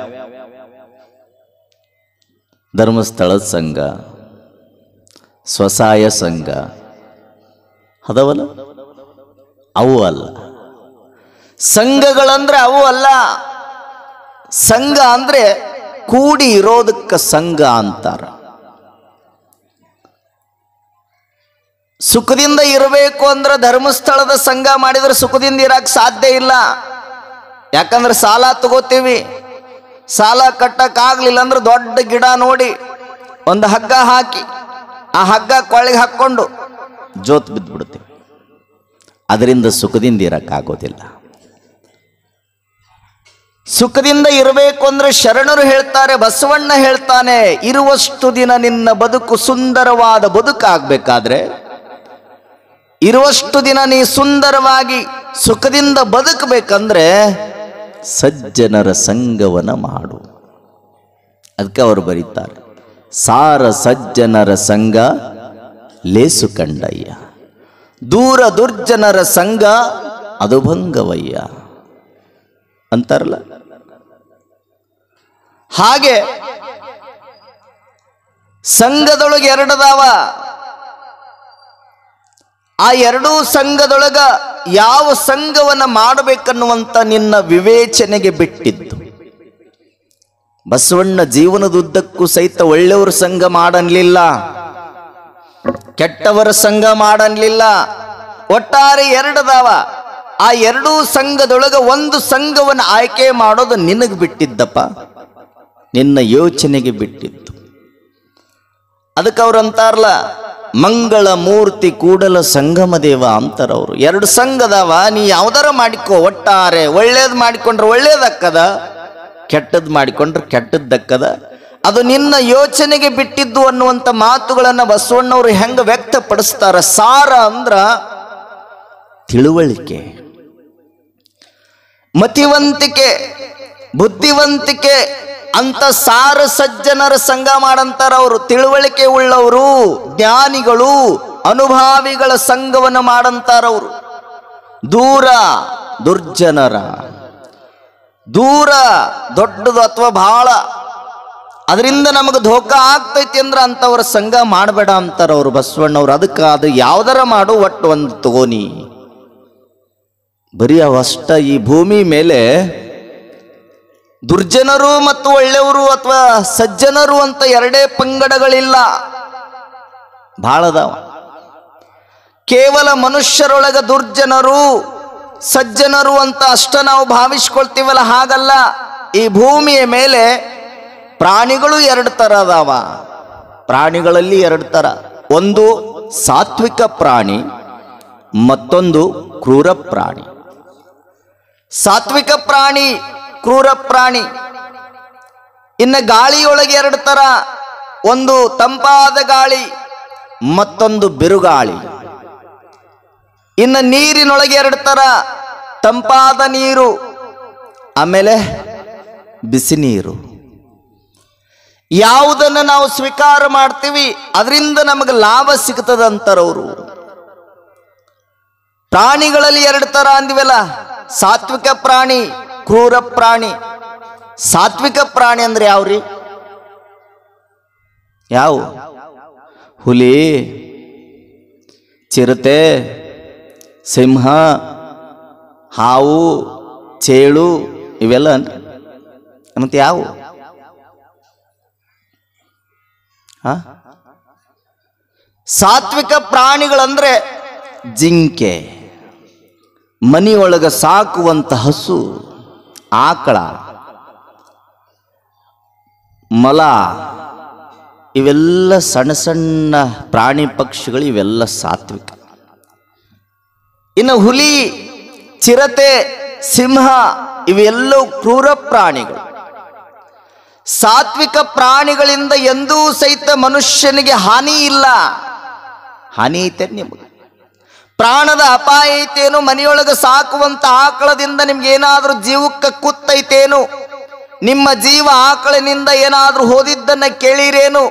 ಧರ್ಮಸ್ಥಳದ ಸಂಘ, ಸ್ವಸಹಾಯ ಸಂಘ ಅದವಲ್ಲ, ಅವು ಅಲ್ಲ. ಸಂಘಗಳಂದ್ರೆ ಅವು ಅಲ್ಲ. ಸಂಘ ಅಂದ್ರೆ ಕೂಡಿ ಇರೋದಕ್ಕೆ ಸಂಘ ಅಂತಾರ. ಸುಖದಿಂದ ಇರಬೇಕು ಅಂದ್ರೆ ಧರ್ಮಸ್ಥಳದ ಸಂಘ ಮಾಡಿದ್ರೆ ಸುಖದಿಂದ ಇರಕ್ಕೆ ಸಾಧ್ಯ ಇಲ್ಲ. ಯಾಕಂದ್ರೆ ಸಾಲ ತಗೋತೀವಿ, ಸಾಲ ಕಟ್ಟಕ್ಕಾಗ್ಲಿಲ್ಲ ಅಂದ್ರೆ ದೊಡ್ಡ ಗಿಡ ನೋಡಿ ಒಂದು ಹಗ್ಗ ಹಾಕಿ ಆ ಹಗ್ಗ ಕೊಳ್ಳಿಗೆ ಹಾಕ್ಕೊಂಡು ಜೋತ್ ಬಿದ್ದುಬಿಡ್ತೀವಿ. ಅದರಿಂದ ಸುಖದಿಂದ ಇರಕ್ಕಾಗೋದಿಲ್ಲ. ಸುಖದಿಂದ ಇರಬೇಕು ಅಂದ್ರೆ ಶರಣರು ಹೇಳ್ತಾರೆ, ಬಸವಣ್ಣ ಹೇಳ್ತಾನೆ, ಇರುವಷ್ಟು ದಿನ ನಿನ್ನ ಬದುಕು ಸುಂದರವಾದ ಬದುಕಾಗಬೇಕಾದ್ರೆ, ಇರುವಷ್ಟು ದಿನ ನೀ ಸುಂದರವಾಗಿ ಸುಖದಿಂದ ಬದುಕಬೇಕಂದ್ರೆ ಸಜ್ಜನರ ಸಂಘವನ ಮಾಡು. ಅದಕ್ಕೆ ಅವರು ಬರೀತಾರೆ, ಸಾರ ಸಜ್ಜನರ ಸಂಘ ಲೇಸು ಕಂಡಯ್ಯ, ದೂರ ದುರ್ಜನರ ಸಂಘ ಅದು ಭಂಗವಯ್ಯ ಅಂತಾರಲ್ಲ. ಹಾಗೆ ಸಂಘದೊಳಗೆ ಎರಡದಾವ. ಆ ಎರಡೂ ಸಂಘದೊಳಗ ಯಾವ ಸಂಘವನ್ನ ಮಾಡಬೇಕನ್ನುವಂತ ನಿನ್ನ ವಿವೇಚನೆಗೆ ಬಿಟ್ಟಿದ್ದು. ಬಸವಣ್ಣ ಜೀವನದುದ್ದಕ್ಕೂ ಸಹಿತ ಒಳ್ಳೆಯವರ ಸಂಘ ಮಾಡನ್ಲಿಲ್ಲ, ಕೆಟ್ಟವರ ಸಂಘ ಮಾಡನ್ಲಿಲ್ಲ. ಒಟ್ಟಾರೆ ಎರಡದಾವ. ಆ ಎರಡೂ ಸಂಘದೊಳಗ ಒಂದು ಸಂಘವನ್ನು ಆಯ್ಕೆ ಮಾಡೋದು ನಿನಗೆ ಬಿಟ್ಟಿದ್ದಪ್ಪ, ನಿನ್ನ ಯೋಚನೆಗೆ ಬಿಟ್ಟಿದ್ದು. ಅದಕ್ಕೆ ಅವ್ರು ಅಂತಾರಲ್ಲ, ಮಂಗಳ ಮೂರ್ತಿ ಕೂಡಲ ಸಂಗಮ ದೇವ ಅಂತಾರ ಅವರು. ಎರಡು ಸಂಘದವ, ನೀ ಯಾವ್ದಾರ ಮಾಡಿಕೋ. ಒಟ್ಟಾರೆ ಒಳ್ಳೇದು ಮಾಡಿಕೊಂಡ್ರೆ ಒಳ್ಳೇದಕ್ಕದ, ಕೆಟ್ಟದ್ದು ಮಾಡಿಕೊಂಡ್ರೆ ಕೆಟ್ಟದ್ದಕ್ಕದ. ಅದು ನಿನ್ನ ಯೋಚನೆಗೆ ಬಿಟ್ಟಿದ್ದು ಅನ್ನುವಂಥ ಮಾತುಗಳನ್ನು ಬಸವಣ್ಣವರು ಹೆಂಗ ವ್ಯಕ್ತಪಡಿಸ್ತಾರ. ಸಾರ ಅಂದ್ರ ತಿಳುವಳಿಕೆ, ಮತಿವಂತಿಕೆ, ಬುದ್ಧಿವಂತಿಕೆ ಅಂತ ಸಾರ ಸಜ್ಜನರ ಸಂಘ ಮಾಡಂತಾರ ಅವರು. ತಿಳುವಳಿಕೆ ಉಳ್ಳವರು, ಜ್ಞಾನಿಗಳು, ಅನುಭಾವಿಗಳ ಸಂಘವನ್ನು ಮಾಡಂತಾರವರು. ದೂರ ದುರ್ಜನರ, ದೂರ ದೊಡ್ಡದು ಅಥವಾ ಬಹಳ ಅದರಿಂದ ನಮಗೆ ಧೋಕಾ ಆಗ್ತೈತಿ ಅಂದ್ರೆ ಅಂತವ್ರ ಸಂಘ ಮಾಡಬೇಡ ಅಂತಾರ ಅವರು ಬಸವಣ್ಣವ್ರು. ಅದಕ್ಕೆ ಅದು ಯಾವ್ದಾರ ಮಾಡು, ಒಟ್ಟು ಒಂದು ತಗೋನಿ. ಬರೀ ಅವಷ್ಟ ಈ ಭೂಮಿ ಮೇಲೆ ದುರ್ಜನರು ಮತ್ತು ಒಳ್ಳೆಯವರು ಅಥವಾ ಸಜ್ಜನರು ಅಂತ ಎರಡೇ ಪಂಗಡಗಳಿಲ್ಲ, ಬಹಳದಾವ. ಕೇವಲ ಮನುಷ್ಯರೊಳಗ ದುರ್ಜನರು ಸಜ್ಜನರು ಅಂತ ಅಷ್ಟ ನಾವು ಭಾವಿಸ್ಕೊಳ್ತೀವಲ್ಲ, ಹಾಗಲ್ಲ. ಈ ಭೂಮಿಯ ಮೇಲೆ ಪ್ರಾಣಿಗಳು ಎರಡು ತರ ಅದಾವ. ಪ್ರಾಣಿಗಳಲ್ಲಿ ಎರಡು ತರ, ಒಂದು ಸಾತ್ವಿಕ ಪ್ರಾಣಿ, ಮತ್ತೊಂದು ಕ್ರೂರ ಪ್ರಾಣಿ. ಸಾತ್ವಿಕ ಪ್ರಾಣಿ, ಕ್ರೂರ ಪ್ರಾಣಿ. ಇನ್ನು ಗಾಳಿಯೊಳಗೆ ಎರಡು ತರ, ಒಂದು ತಂಪಾದ ಗಾಳಿ, ಮತ್ತೊಂದು ಬಿರುಗಾಳಿ. ಇನ್ನು ನೀರಿನೊಳಗೆ ಎರಡು ತರ, ತಂಪಾದ ನೀರು, ಆಮೇಲೆ ಬಿಸಿ ನೀರು. ಯಾವುದನ್ನು ನಾವು ಸ್ವೀಕಾರ ಮಾಡ್ತೀವಿ ಅದರಿಂದ ನಮಗೆ ಲಾಭ ಸಿಗ್ತದಂತಾರವರು. ಪ್ರಾಣಿಗಳಲ್ಲಿ ಎರಡು ತರ ಅಂದಿವಲ್ಲ, ಸಾತ್ವಿಕ ಪ್ರಾಣಿ, ಕ್ರೂರ ಪ್ರಾಣಿ. ಸಾತ್ವಿಕ ಪ್ರಾಣಿ ಅಂದ್ರೆ ಯಾವ್ರಿ? ಯಾವ? ಹುಲಿ, ಚಿರತೆ, ಸಿಂಹ, ಹಾವು, ಚೇಳು ಇವೆಲ್ಲ ಮತ್ತೆ ಯಾವ? ಸಾತ್ವಿಕ ಪ್ರಾಣಿಗಳಂದ್ರೆ ಜಿಂಕೆ, ಮನೆಯೊಳಗ ಸಾಕುವಂತ ಹಸು, ಆಕಳ, ಮೊಲ, ಇವೆಲ್ಲ ಸಣ್ಣ ಸಣ್ಣ ಪ್ರಾಣಿ ಪಕ್ಷಿಗಳು, ಇವೆಲ್ಲ ಸಾತ್ವಿಕ. ಇನ್ನು ಹುಲಿ, ಚಿರತೆ, ಸಿಂಹ ಇವೆಲ್ಲವೂ ಕ್ರೂರ ಪ್ರಾಣಿಗಳು. ಸಾತ್ವಿಕ ಪ್ರಾಣಿಗಳಿಂದ ಎಂದೂ ಸಹಿತ ಮನುಷ್ಯನಿಗೆ ಹಾನಿ ಇಲ್ಲ. ಹಾನಿ ಐತೆ ನಿಮಗೆ? ಪ್ರಾಣದ ಅಪಾಯ ಐತೇನು? ಮನೆಯೊಳಗೆ ಸಾಕುವಂತ ಆಕಳದಿಂದ ನಿಮ್ಗೆ ಏನಾದ್ರೂ ಜೀವಕ್ಕೆ ಕುತ್ತೈತೇನು? ನಿಮ್ಮ ಜೀವ ಆಕಳಿನಿಂದ ಏನಾದ್ರೂ ಹೋದಿದ್ದನ್ನ ಕೇಳಿರೇನು?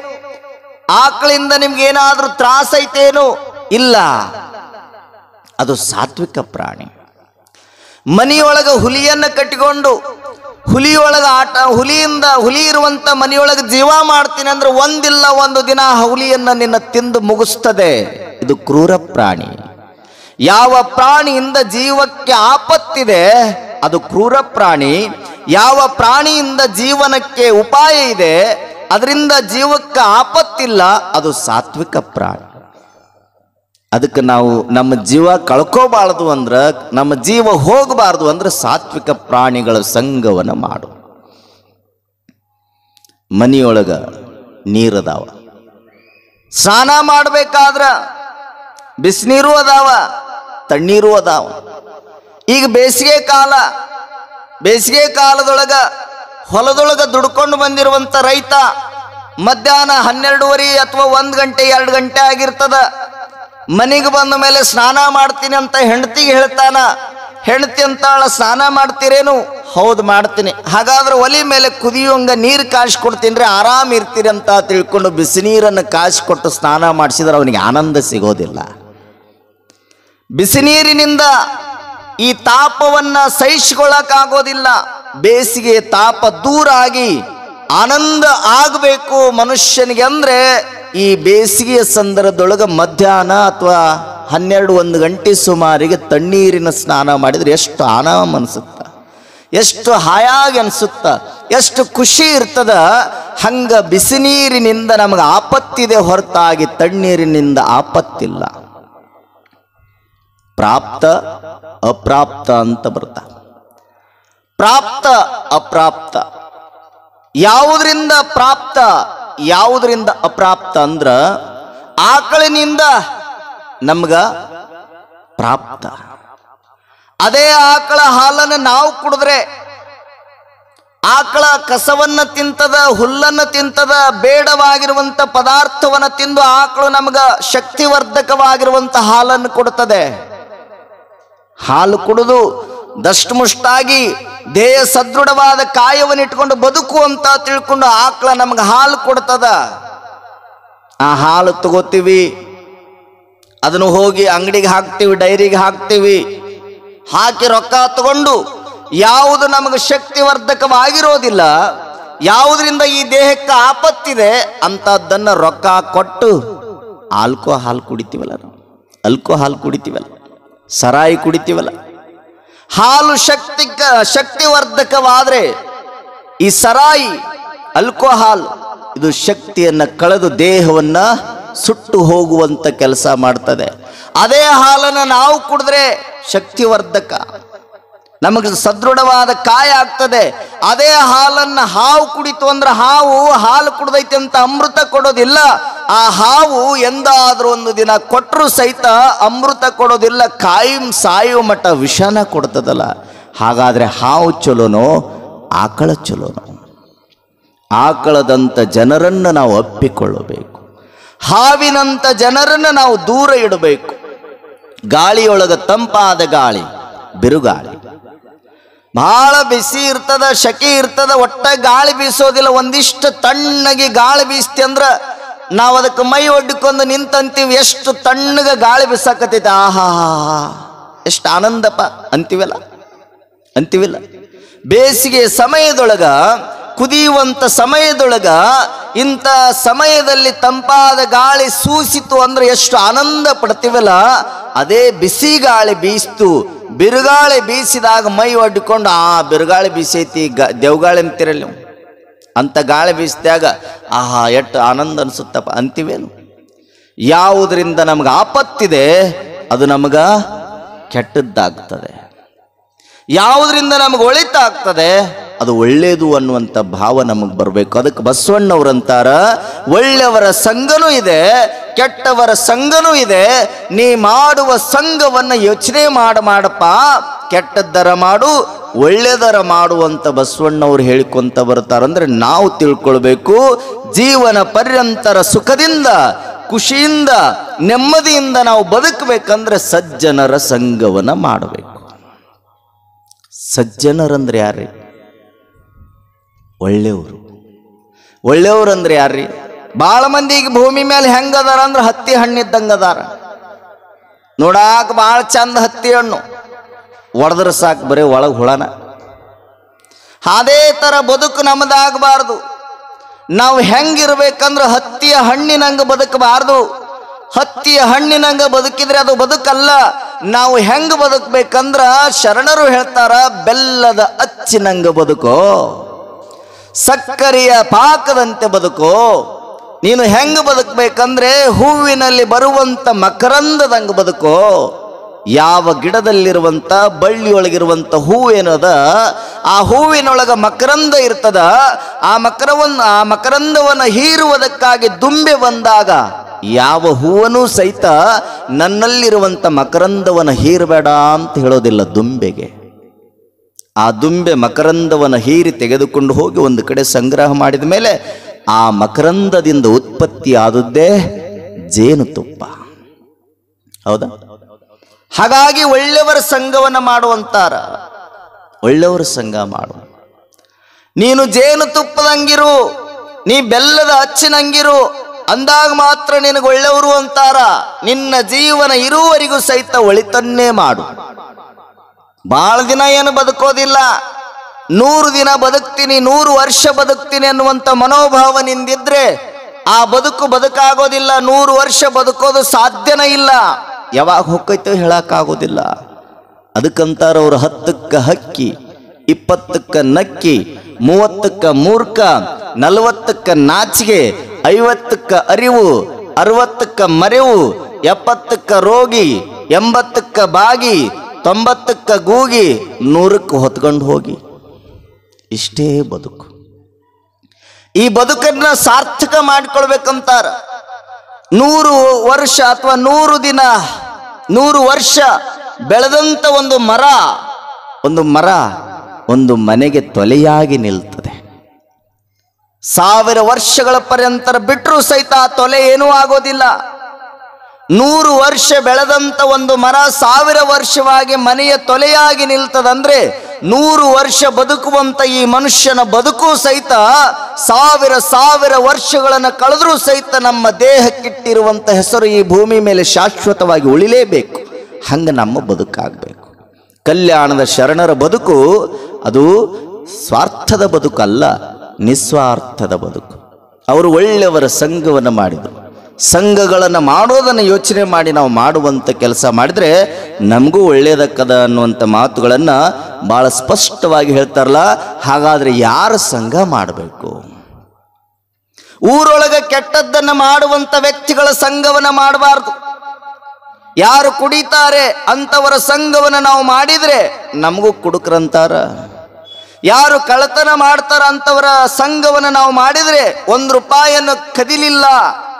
ಆಕಳಿಂದ ನಿಮ್ಗೆ ಏನಾದ್ರೂ ತ್ರಾಸ ಐತೇನು? ಇಲ್ಲ. ಅದು ಸಾತ್ವಿಕ ಪ್ರಾಣಿ. ಮನೆಯೊಳಗೆ ಹುಲಿಯನ್ನ ಕಟ್ಟಿಕೊಂಡು ಹುಲಿಯೊಳಗೆ ಆಟ, ಹುಲಿ ಇರುವಂತ ಮನೆಯೊಳಗೆ ಜೀವ ಮಾಡ್ತೀನಿ ಅಂದ್ರೆ ಒಂದಿಲ್ಲ ಒಂದು ದಿನ ಹುಲಿಯನ್ನ ನಿನ್ನ ತಿಂದು ಮುಗಿಸ್ತದೆ. ಇದು ಕ್ರೂರ ಪ್ರಾಣಿ. ಯಾವ ಪ್ರಾಣಿಯಿಂದ ಜೀವಕ್ಕೆ ಆಪತ್ತಿದೆ ಅದು ಕ್ರೂರ ಪ್ರಾಣಿ. ಯಾವ ಪ್ರಾಣಿಯಿಂದ ಜೀವನಕ್ಕೆ ಉಪಾಯ ಇದೆ, ಅದರಿಂದ ಜೀವಕ್ಕೆ ಆಪತ್ತಿಲ್ಲ, ಅದು ಸಾತ್ವಿಕ ಪ್ರಾಣಿ. ಅದಕ್ಕೆ ನಾವು ನಮ್ಮ ಜೀವ ಕಳ್ಕೋಬಾರ್ದು ಅಂದ್ರೆ, ನಮ್ಮ ಜೀವ ಹೋಗಬಾರ್ದು ಅಂದ್ರೆ ಸಾತ್ವಿಕ ಪ್ರಾಣಿಗಳ ಸಂಘವನ್ನು ಮಾಡು. ಮನೆಯೊಳಗ ನೀರದಾವ, ಸ್ನಾನ ಮಾಡಬೇಕಾದ್ರ ಬಿಸಿನೀರು ಅದಾವ, ತಣ್ಣೀರು ಅದಾವ. ಈಗ ಬೇಸಿಗೆ ಕಾಲದೊಳಗ ಹೊಲದೊಳಗ ದುಡ್ಕೊಂಡು ಬಂದಿರುವಂತ ರೈತ ಮಧ್ಯಾಹ್ನ 12:30 ಅಥವಾ 1 ಗಂಟೆ 2 ಗಂಟೆ ಆಗಿರ್ತದ. ಮನೆಗೆ ಬಂದ ಮೇಲೆ ಸ್ನಾನ ಮಾಡ್ತೀನಿ ಅಂತ ಹೆಂಡತಿಗೆ ಹೇಳ್ತಾನ. ಹೆಂಡತಿ ಅಂತಾಳ, ಸ್ನಾನ ಮಾಡ್ತೀರೇನು? ಹೌದು ಮಾಡ್ತೀನಿ. ಹಾಗಾದ್ರೆ ಒಲಿ ಮೇಲೆ ಕುದಿಯುವಂಗ ನೀರು ಕಾಯಿಸ್ಕೊಡ್ತೀನಿ, ಆರಾಮ್ ಇರ್ತೀರಿ ಅಂತ ತಿಳ್ಕೊಂಡು ಬಿಸಿ ನೀರನ್ನು ಕಾಯಿಸ್ಕೊಟ್ಟು ಸ್ನಾನ ಮಾಡಿಸಿದ್ರೆ ಅವನಿಗೆ ಆನಂದ ಸಿಗೋದಿಲ್ಲ. ಬಿಸಿ ನೀರಿನಿಂದ ಈ ತಾಪವನ್ನ ಸಹಿಸಿಕೊಳ್ಳಕ್ಕಾಗೋದಿಲ್ಲ. ಬೇಸಿಗೆ ತಾಪ ದೂರ ಆಗಿ ಆನಂದ ಆಗಬೇಕು ಮನುಷ್ಯನಿಗೆ ಅಂದ್ರೆ ಈ ಬೇಸಿಗೆಯ ಸಂದರ್ಭದೊಳಗೆ ಮಧ್ಯಾಹ್ನ ಅಥವಾ 12-1 ಗಂಟೆ ಸುಮಾರಿಗೆ ತಣ್ಣೀರಿನ ಸ್ನಾನ ಮಾಡಿದ್ರೆ ಎಷ್ಟು ಆರಾಮ ಅನಿಸುತ್ತ, ಎಷ್ಟು ಹಾಯಾಗಿ ಅನಿಸುತ್ತ, ಎಷ್ಟು ಖುಷಿ ಇರ್ತದ. ಹಂಗ ಬಿಸಿ ನೀರಿನಿಂದ ನಮಗೆ ಆಪತ್ತಿದೆ ಹೊರತಾಗಿ ತಣ್ಣೀರಿನಿಂದ ಆಪತ್ತಿಲ್ಲ. ಪ್ರಾಪ್ತ ಅಪ್ರಾಪ್ತ ಅಂತ ಬರ್ತಾ. ಪ್ರಾಪ್ತ ಅಪ್ರಾಪ್ತ, ಯಾವುದರಿಂದ ಪ್ರಾಪ್ತ ಯಾವುದರಿಂದ ಅಪ್ರಾಪ್ತ ಅಂದ್ರ ಆಕಳಿನಿಂದ ನಮ್ಗ ಪ್ರಾಪ್ತ. ಅದೇ ಆಕಳ ಹಾಲನ್ನು ನಾವು ಕುಡಿದ್ರೆ, ಆಕಳ ಕಸವನ್ನ ತಿಂತದ, ಹುಲ್ಲನ್ನು ತಿಂತದ, ಬೇಡವಾಗಿರುವಂತ ಪದಾರ್ಥವನ್ನ ತಿಂದು ಆಕಳು ನಮ್ಗ ಶಕ್ತಿವರ್ಧಕವಾಗಿರುವಂತ ಹಾಲನ್ನು ಕೊಡುತ್ತದೆ. ಹಾಲು ಕುಡಿದು ದಷ್ಟಮುಷ್ಟಾಗಿ ದೇಹ ಸದೃಢವಾದ ಕಾಯವನ್ನು ಇಟ್ಕೊಂಡು ಬದುಕು ಅಂತ ತಿಳ್ಕೊಂಡು ಆಕಳ ನಮ್ಗೆ ಹಾಲು ಕೊಡ್ತದ. ಆ ಹಾಲು ತಗೋತೀವಿ, ಅದನ್ನು ಹೋಗಿ ಅಂಗಡಿಗೆ ಹಾಕ್ತೀವಿ, ಡೈರಿಗೆ ಹಾಕ್ತೀವಿ. ಹಾಕಿ ರೊಕ್ಕ ತಗೊಂಡು ಯಾವುದು ನಮಗೆ ಶಕ್ತಿವರ್ಧಕವಾಗಿರೋದಿಲ್ಲ, ಯಾವುದರಿಂದ ಈ ದೇಹಕ್ಕೆ ಆಪತ್ತಿದೆ ಅಂತದ್ದನ್ನು ರೊಕ್ಕ ಕೊಟ್ಟು ಆಲ್ಕೋಹಾಲ್ ಕುಡಿತೀವಲ್ಲ, ನಾವು ಆಲ್ಕೋಹಾಲ್ ಕುಡಿತೀವಲ್ಲ, ಸರಾಯಿ ಕುಡಿತೀವಲ್ಲ. ಹಾಲು ಶಕ್ತಿವರ್ಧಕವಾದ್ರೆ ಈ ಸರಾಯಿ ಆಲ್ಕೋಹಾಲ್ ಇದು ಶಕ್ತಿಯನ್ನ ಕಳೆದು ದೇಹವನ್ನ ಸುಟ್ಟು ಹೋಗುವಂತ ಕೆಲಸ ಮಾಡ್ತದೆ. ಅದೇ ಹಾಲನ್ನು ನಾವು ಕುಡಿದ್ರೆ ಶಕ್ತಿವರ್ಧಕ, ನಮಗೆ ಸದೃಢವಾದ ಕಾಯ ಆಗ್ತದೆ. ಅದೇ ಹಾಲನ್ನು ಹಾವು ಕುಡಿತು ಅಂದ್ರೆ ಹಾಲು ಕುಡ್ದೈತೆ ಅಂತ ಅಮೃತ ಕೊಡೋದಿಲ್ಲ. ಆ ಹಾವು ಎಂದಾದ್ರೂ ಒಂದು ದಿನ ಕೊಟ್ಟರು ಸಹಿತ ಅಮೃತ ಕೊಡೋದಿಲ್ಲ, ಕಾಯಂ ಸಾಯುವ ಮಟ್ಟ ವಿಷನ ಕೊಡ್ತದಲ್ಲ. ಹಾಗಾದ್ರೆ ಹಾವು ಚಲೋನೋ ಆಕಳ ಚಲೋನೋ? ಆಕಳದಂತ ಜನರನ್ನು ನಾವು ಅಪ್ಪಿಕೊಳ್ಳಬೇಕು, ಹಾವಿನಂತ ಜನರನ್ನು ನಾವು ದೂರ ಇಡಬೇಕು. ಗಾಳಿಯೊಳಗ ತಂಪಾದ ಗಾಳಿ, ಬಿರುಗಾಳಿ, ಬಹಳ ಬಿಸಿ ಇರ್ತದ, ಶೆಕೆ ಇರ್ತದ, ಒಟ್ಟ ಗಾಳಿ ಬೀಸೋದಿಲ್ಲ. ಒಂದಿಷ್ಟು ತಣ್ಣಗೆ ಗಾಳಿ ಬೀಸ್ತಿ ಅಂದ್ರ ನಾವು ಅದಕ್ಕೆ ಮೈ ಒಡ್ಡಿಕೊಂಡು ನಿಂತಂತೀವಿ, ಎಷ್ಟು ತಣ್ಣಗೆ ಗಾಳಿ ಬೀಸಾಕತೈತೆ, ಆಹಾ ಎಷ್ಟು ಆನಂದಪ್ಪ ಅಂತೀವಿಲ್ಲ. ಬೇಸಿಗೆ ಸಮಯದೊಳಗ, ಕುದಿಯುವಂತ ಸಮಯದೊಳಗ, ಇಂಥ ಸಮಯದಲ್ಲಿ ತಂಪಾದ ಗಾಳಿ ಸೂಸಿತು ಅಂದ್ರೆ ಎಷ್ಟು ಆನಂದ ಪಡ್ತೀವಲ್ಲ. ಅದೇ ಬಿಸಿ ಗಾಳಿ ಬೀಸ್ತು, ಬಿರುಗಾಳಿ ಬೀಸಿದಾಗ ಮೈ ಒಡ್ಡಿಕೊಂಡು ಬಿರುಗಾಳಿ ಬೀಸೈತಿ, ದೇವ್ಗಾಳಿ ಅಂತಿರಲ್ಲ ನೀವು, ಅಂತ ಗಾಳಿ ಬೀಸಿದಾಗ ಆಹಾ ಎಷ್ಟು ಆನಂದ ಅನಿಸುತ್ತಪ್ಪ ಅಂತೀವೇನು? ಯಾವುದರಿಂದ ನಮ್ಗೆ ಆಪತ್ತಿದೆ ಅದು ನಮಗ ಕೆಟ್ಟದ್ದಾಗ್ತದೆ, ಯಾವುದರಿಂದ ನಮಗೆ ಒಳಿತಾಗ್ತದೆ ಅದು ಒಳ್ಳೇದು ಅನ್ನುವಂಥ ಭಾವ ನಮಗೆ ಬರಬೇಕು. ಅದಕ್ಕೆ ಬಸವಣ್ಣವ್ರಂತಾರ, ಒಳ್ಳೆಯವರ ಸಂಘನೂ ಇದೆ, ಕೆಟ್ಟವರ ಸಂಘನೂ ಇದೆ. ನೀ ಮಾಡುವ ಸಂಘವನ್ನು ಯೋಚನೆ ಮಾಡಪ್ಪ, ಕೆಟ್ಟದ್ದರ ಮಾಡು, ಒಳ್ಳೆದರ ಮಾಡುವಂತ ಬಸವಣ್ಣವ್ರು ಹೇಳಿಕೊಂತ ಬರ್ತಾರಂದ್ರೆ ನಾವು ತಿಳ್ಕೊಳ್ಬೇಕು. ಜೀವನ ಪರ್ಯಂತರ ಸುಖದಿಂದ, ಖುಷಿಯಿಂದ, ನೆಮ್ಮದಿಯಿಂದ ನಾವು ಬದುಕಬೇಕಂದ್ರೆ ಸಜ್ಜನರ ಸಂಘವನ್ನ ಮಾಡಬೇಕು. ಸಜ್ಜನರಂದ್ರೆ ಯಾರ್ರಿ? ಒಳ್ಳೆಯವರು ಅಂದ್ರೆ ಯಾರ್ರಿ? ಭಾಳ ಮಂದಿ ಈಗ ಭೂಮಿ ಮೇಲೆ ಹೆಂಗದಾರ ಅಂದ್ರೆ ಹತ್ತಿ ಹಣ್ಣಿದ್ದಂಗ ಅದಾರ. ನೋಡಾಕ ಭಾಳ ಚಂದ ಹತ್ತಿ ಹಣ್ಣು, ಒಡೆದ್ರೆ ಸಾಕು ಬರೀ ಒಳಗೆ ಹುಳನ. ಅದೇ ಥರ ಬದುಕು ನಮ್ಮದಾಗಬಾರ್ದು. ನಾವು ಹೆಂಗಿರ್ಬೇಕಂದ್ರೆ ಹತ್ತಿಯ ಹಣ್ಣಿನಂಗೆ ಬದುಕಬಾರ್ದು. ಹತ್ತಿಯ ಹಣ್ಣಿನಂಗೆ ಬದುಕಿದ್ರೆ ಅದು ಬದುಕಲ್ಲ. ನಾವು ಹೆಂಗೆ ಬದುಕಬೇಕಂದ್ರ ಶರಣರು ಹೇಳ್ತಾರ, ಬೆಲ್ಲದ ಅಚ್ಚಿನಂಗೆ ಬದುಕೋ, ಸಕ್ಕರೆಯ ಪಾಕದಂತೆ ಬದುಕೋ. ನೀನು ಹೆಂಗೆ ಬದುಕಬೇಕಂದ್ರೆ ಹೂವಿನಲ್ಲಿ ಬರುವಂಥ ಮಕರಂದದಂಗೆ ಬದುಕೋ. ಯಾವ ಗಿಡದಲ್ಲಿರುವಂಥ ಬಳ್ಳಿಯೊಳಗಿರುವಂಥ ಹೂವೇನದ, ಆ ಹೂವಿನೊಳಗೆ ಮಕರಂದ ಇರ್ತದ. ಆ ಮಕರಂದವನ್ನು ಹೀರುವುದಕ್ಕಾಗಿ ದುಂಬೆ ಬಂದಾಗ ಯಾವ ಹೂವನೂ ಸಹಿತ ನನ್ನಲ್ಲಿರುವಂಥ ಮಕರಂದವನ್ನು ಹೀರಬೇಡ ಅಂತ ಹೇಳೋದಿಲ್ಲ ದುಂಬೆಗೆ. ಆ ದುಂಬೆ ಮಕರಂದವನ್ನು ಹೀರಿ ತೆಗೆದುಕೊಂಡು ಹೋಗಿ ಒಂದು ಕಡೆ ಸಂಗ್ರಹ ಮಾಡಿದ ಮೇಲೆ ಆ ಮಕರಂದದಿಂದ ಉತ್ಪತ್ತಿ ಆದದ್ದೇ ಜೇನುತುಪ್ಪ. ಹೌದಾ? ಹಾಗಾಗಿ ಒಳ್ಳೆಯವರ ಸಂಘವನ್ನು ಮಾಡುವಂತಾರ. ಒಳ್ಳೆಯವರ ಸಂಘ ಮಾಡು. ನೀನು ಜೇನುತುಪ್ಪದಂಗಿರು, ನೀ ಬೆಲ್ಲದ ಅಚ್ಚಿನಂಗಿರು ಅಂದಾಗ ಮಾತ್ರ ನಿನಗೆ ಒಳ್ಳೆಯವರು ಅಂತಾರ. ನಿನ್ನ ಜೀವನ ಇರುವವರೆಗೂ ಸಹಿತ ಒಳಿತನ್ನೇ ಮಾಡು. ಭಾಳ ದಿನ ಏನು ಬದುಕೋದಿಲ್ಲ. 100 ದಿನ ಬದುಕ್ತೀನಿ, 100 ವರ್ಷ ಬದುಕ್ತೀನಿ ಅನ್ನುವಂಥ ಮನೋಭಾವ ನಿಂದಿದ್ರೆ ಆ ಬದುಕು ಬದುಕಾಗೋದಿಲ್ಲ. 100 ವರ್ಷ ಬದುಕೋದು ಸಾಧ್ಯನೇ ಇಲ್ಲ. ಯಾವಾಗ ಹೊಕ್ಕೈತೋ ಹೇಳಕ್ಕಾಗೋದಿಲ್ಲ. ಅದಕ್ಕಂತಾರ ಅವರು 10ಕ್ಕೆ ಹಕ್ಕಿ, 20ಕ್ಕೆ ನಕ್ಕಿ, 30ಕ್ಕೆ ಮೂರ್ಖ, 40ಕ್ಕೆ ನಾಚಿಗೆ, 50ಕ್ಕೆ ಅರಿವು, 60ಕ್ಕೆ ಮರೆವು, 70ಕ್ಕೆ ರೋಗಿ, 80ಕ್ಕೆ ಬಾಗಿ, 90ಕ್ಕೆ ಗೂಗಿ, 100ಕ್ಕೆ ಹೊತ್ಕೊಂಡು ಹೋಗಿ. ಇಷ್ಟೇ ಬದುಕು. ಈ ಬದುಕನ್ನ ಸಾರ್ಥಕ ಮಾಡಿಕೊಳ್ಬೇಕಂತಾರ. 100 ವರ್ಷ ಅಥವಾ 100 ದಿನ, 100 ವರ್ಷ ಬೆಳೆದಂಥ ಒಂದು ಮರ ಒಂದು ಮನೆಗೆ ತೊಲೆಯಾಗಿ ನಿಲ್ತದೆ. 1000 ವರ್ಷಗಳ ಪರ್ಯಂತರ ಬಿಟ್ಟರೂ ಸಹಿತ ಆ ತೊಲೆ ಏನೂ ಆಗೋದಿಲ್ಲ. 100 ವರ್ಷ ಬೆಳೆದಂಥ ಒಂದು ಮರ 1000 ವರ್ಷವಾಗಿ ಮನೆಯ ತೊಲೆಯಾಗಿ ನಿಲ್ತದಂದ್ರೆ 100 ವರ್ಷ ಬದುಕುವಂತ ಈ ಮನುಷ್ಯನ ಬದುಕು ಸಹಿತ 1000 ವರ್ಷಗಳನ್ನು ಕಳೆದ್ರೂ ಸಹಿತ ನಮ್ಮ ದೇಹಕ್ಕಿಟ್ಟಿರುವಂಥ ಹೆಸರು ಈ ಭೂಮಿ ಮೇಲೆ ಶಾಶ್ವತವಾಗಿ ಉಳಿಲೇಬೇಕು. ಹಂಗೆ ನಮ್ಮ ಬದುಕಾಗಬೇಕು. ಕಲ್ಯಾಣದ ಶರಣರ ಬದುಕು ಅದು ಸ್ವಾರ್ಥದ ಬದುಕಲ್ಲ, ನಿಸ್ವಾರ್ಥದ ಬದುಕು. ಅವರು ಒಳ್ಳೆಯವರ ಸಂಘವನ್ನು ಮಾಡಿದರು. ಸಂಘಗಳನ್ನು ಮಾಡೋದನ್ನು ಯೋಚನೆ ಮಾಡಿ ನಾವು ಮಾಡುವಂಥ ಕೆಲಸ ಮಾಡಿದರೆ ನಮಗೂ ಒಳ್ಳೆಯದಕ್ಕದ ಅನ್ನುವಂಥ ಮಾತುಗಳನ್ನು ಭಾಳ ಸ್ಪಷ್ಟವಾಗಿ ಹೇಳ್ತಾರಲ್ಲ. ಹಾಗಾದರೆ ಯಾರ ಸಂಘ ಮಾಡಬೇಕು? ಊರೊಳಗೆ ಕೆಟ್ಟದ್ದನ್ನು ಮಾಡುವಂಥ ವ್ಯಕ್ತಿಗಳ ಸಂಘವನ್ನು ಮಾಡಬಾರ್ದು. ಯಾರು ಕುಡಿತಾರೆ ಅಂಥವರ ಸಂಘವನ್ನು ನಾವು ಮಾಡಿದರೆ ನಮಗೂ ಕುಡುಕರಂತಾರ. ಯಾರು ಕಳ್ಳತನ ಮಾಡ್ತಾರ ಅಂಥವರ ಸಂಘವನ್ನು ನಾವು ಮಾಡಿದರೆ 1 ರೂಪಾಯಿಯನ್ನು ಕದಿಲಿಲ್ಲ,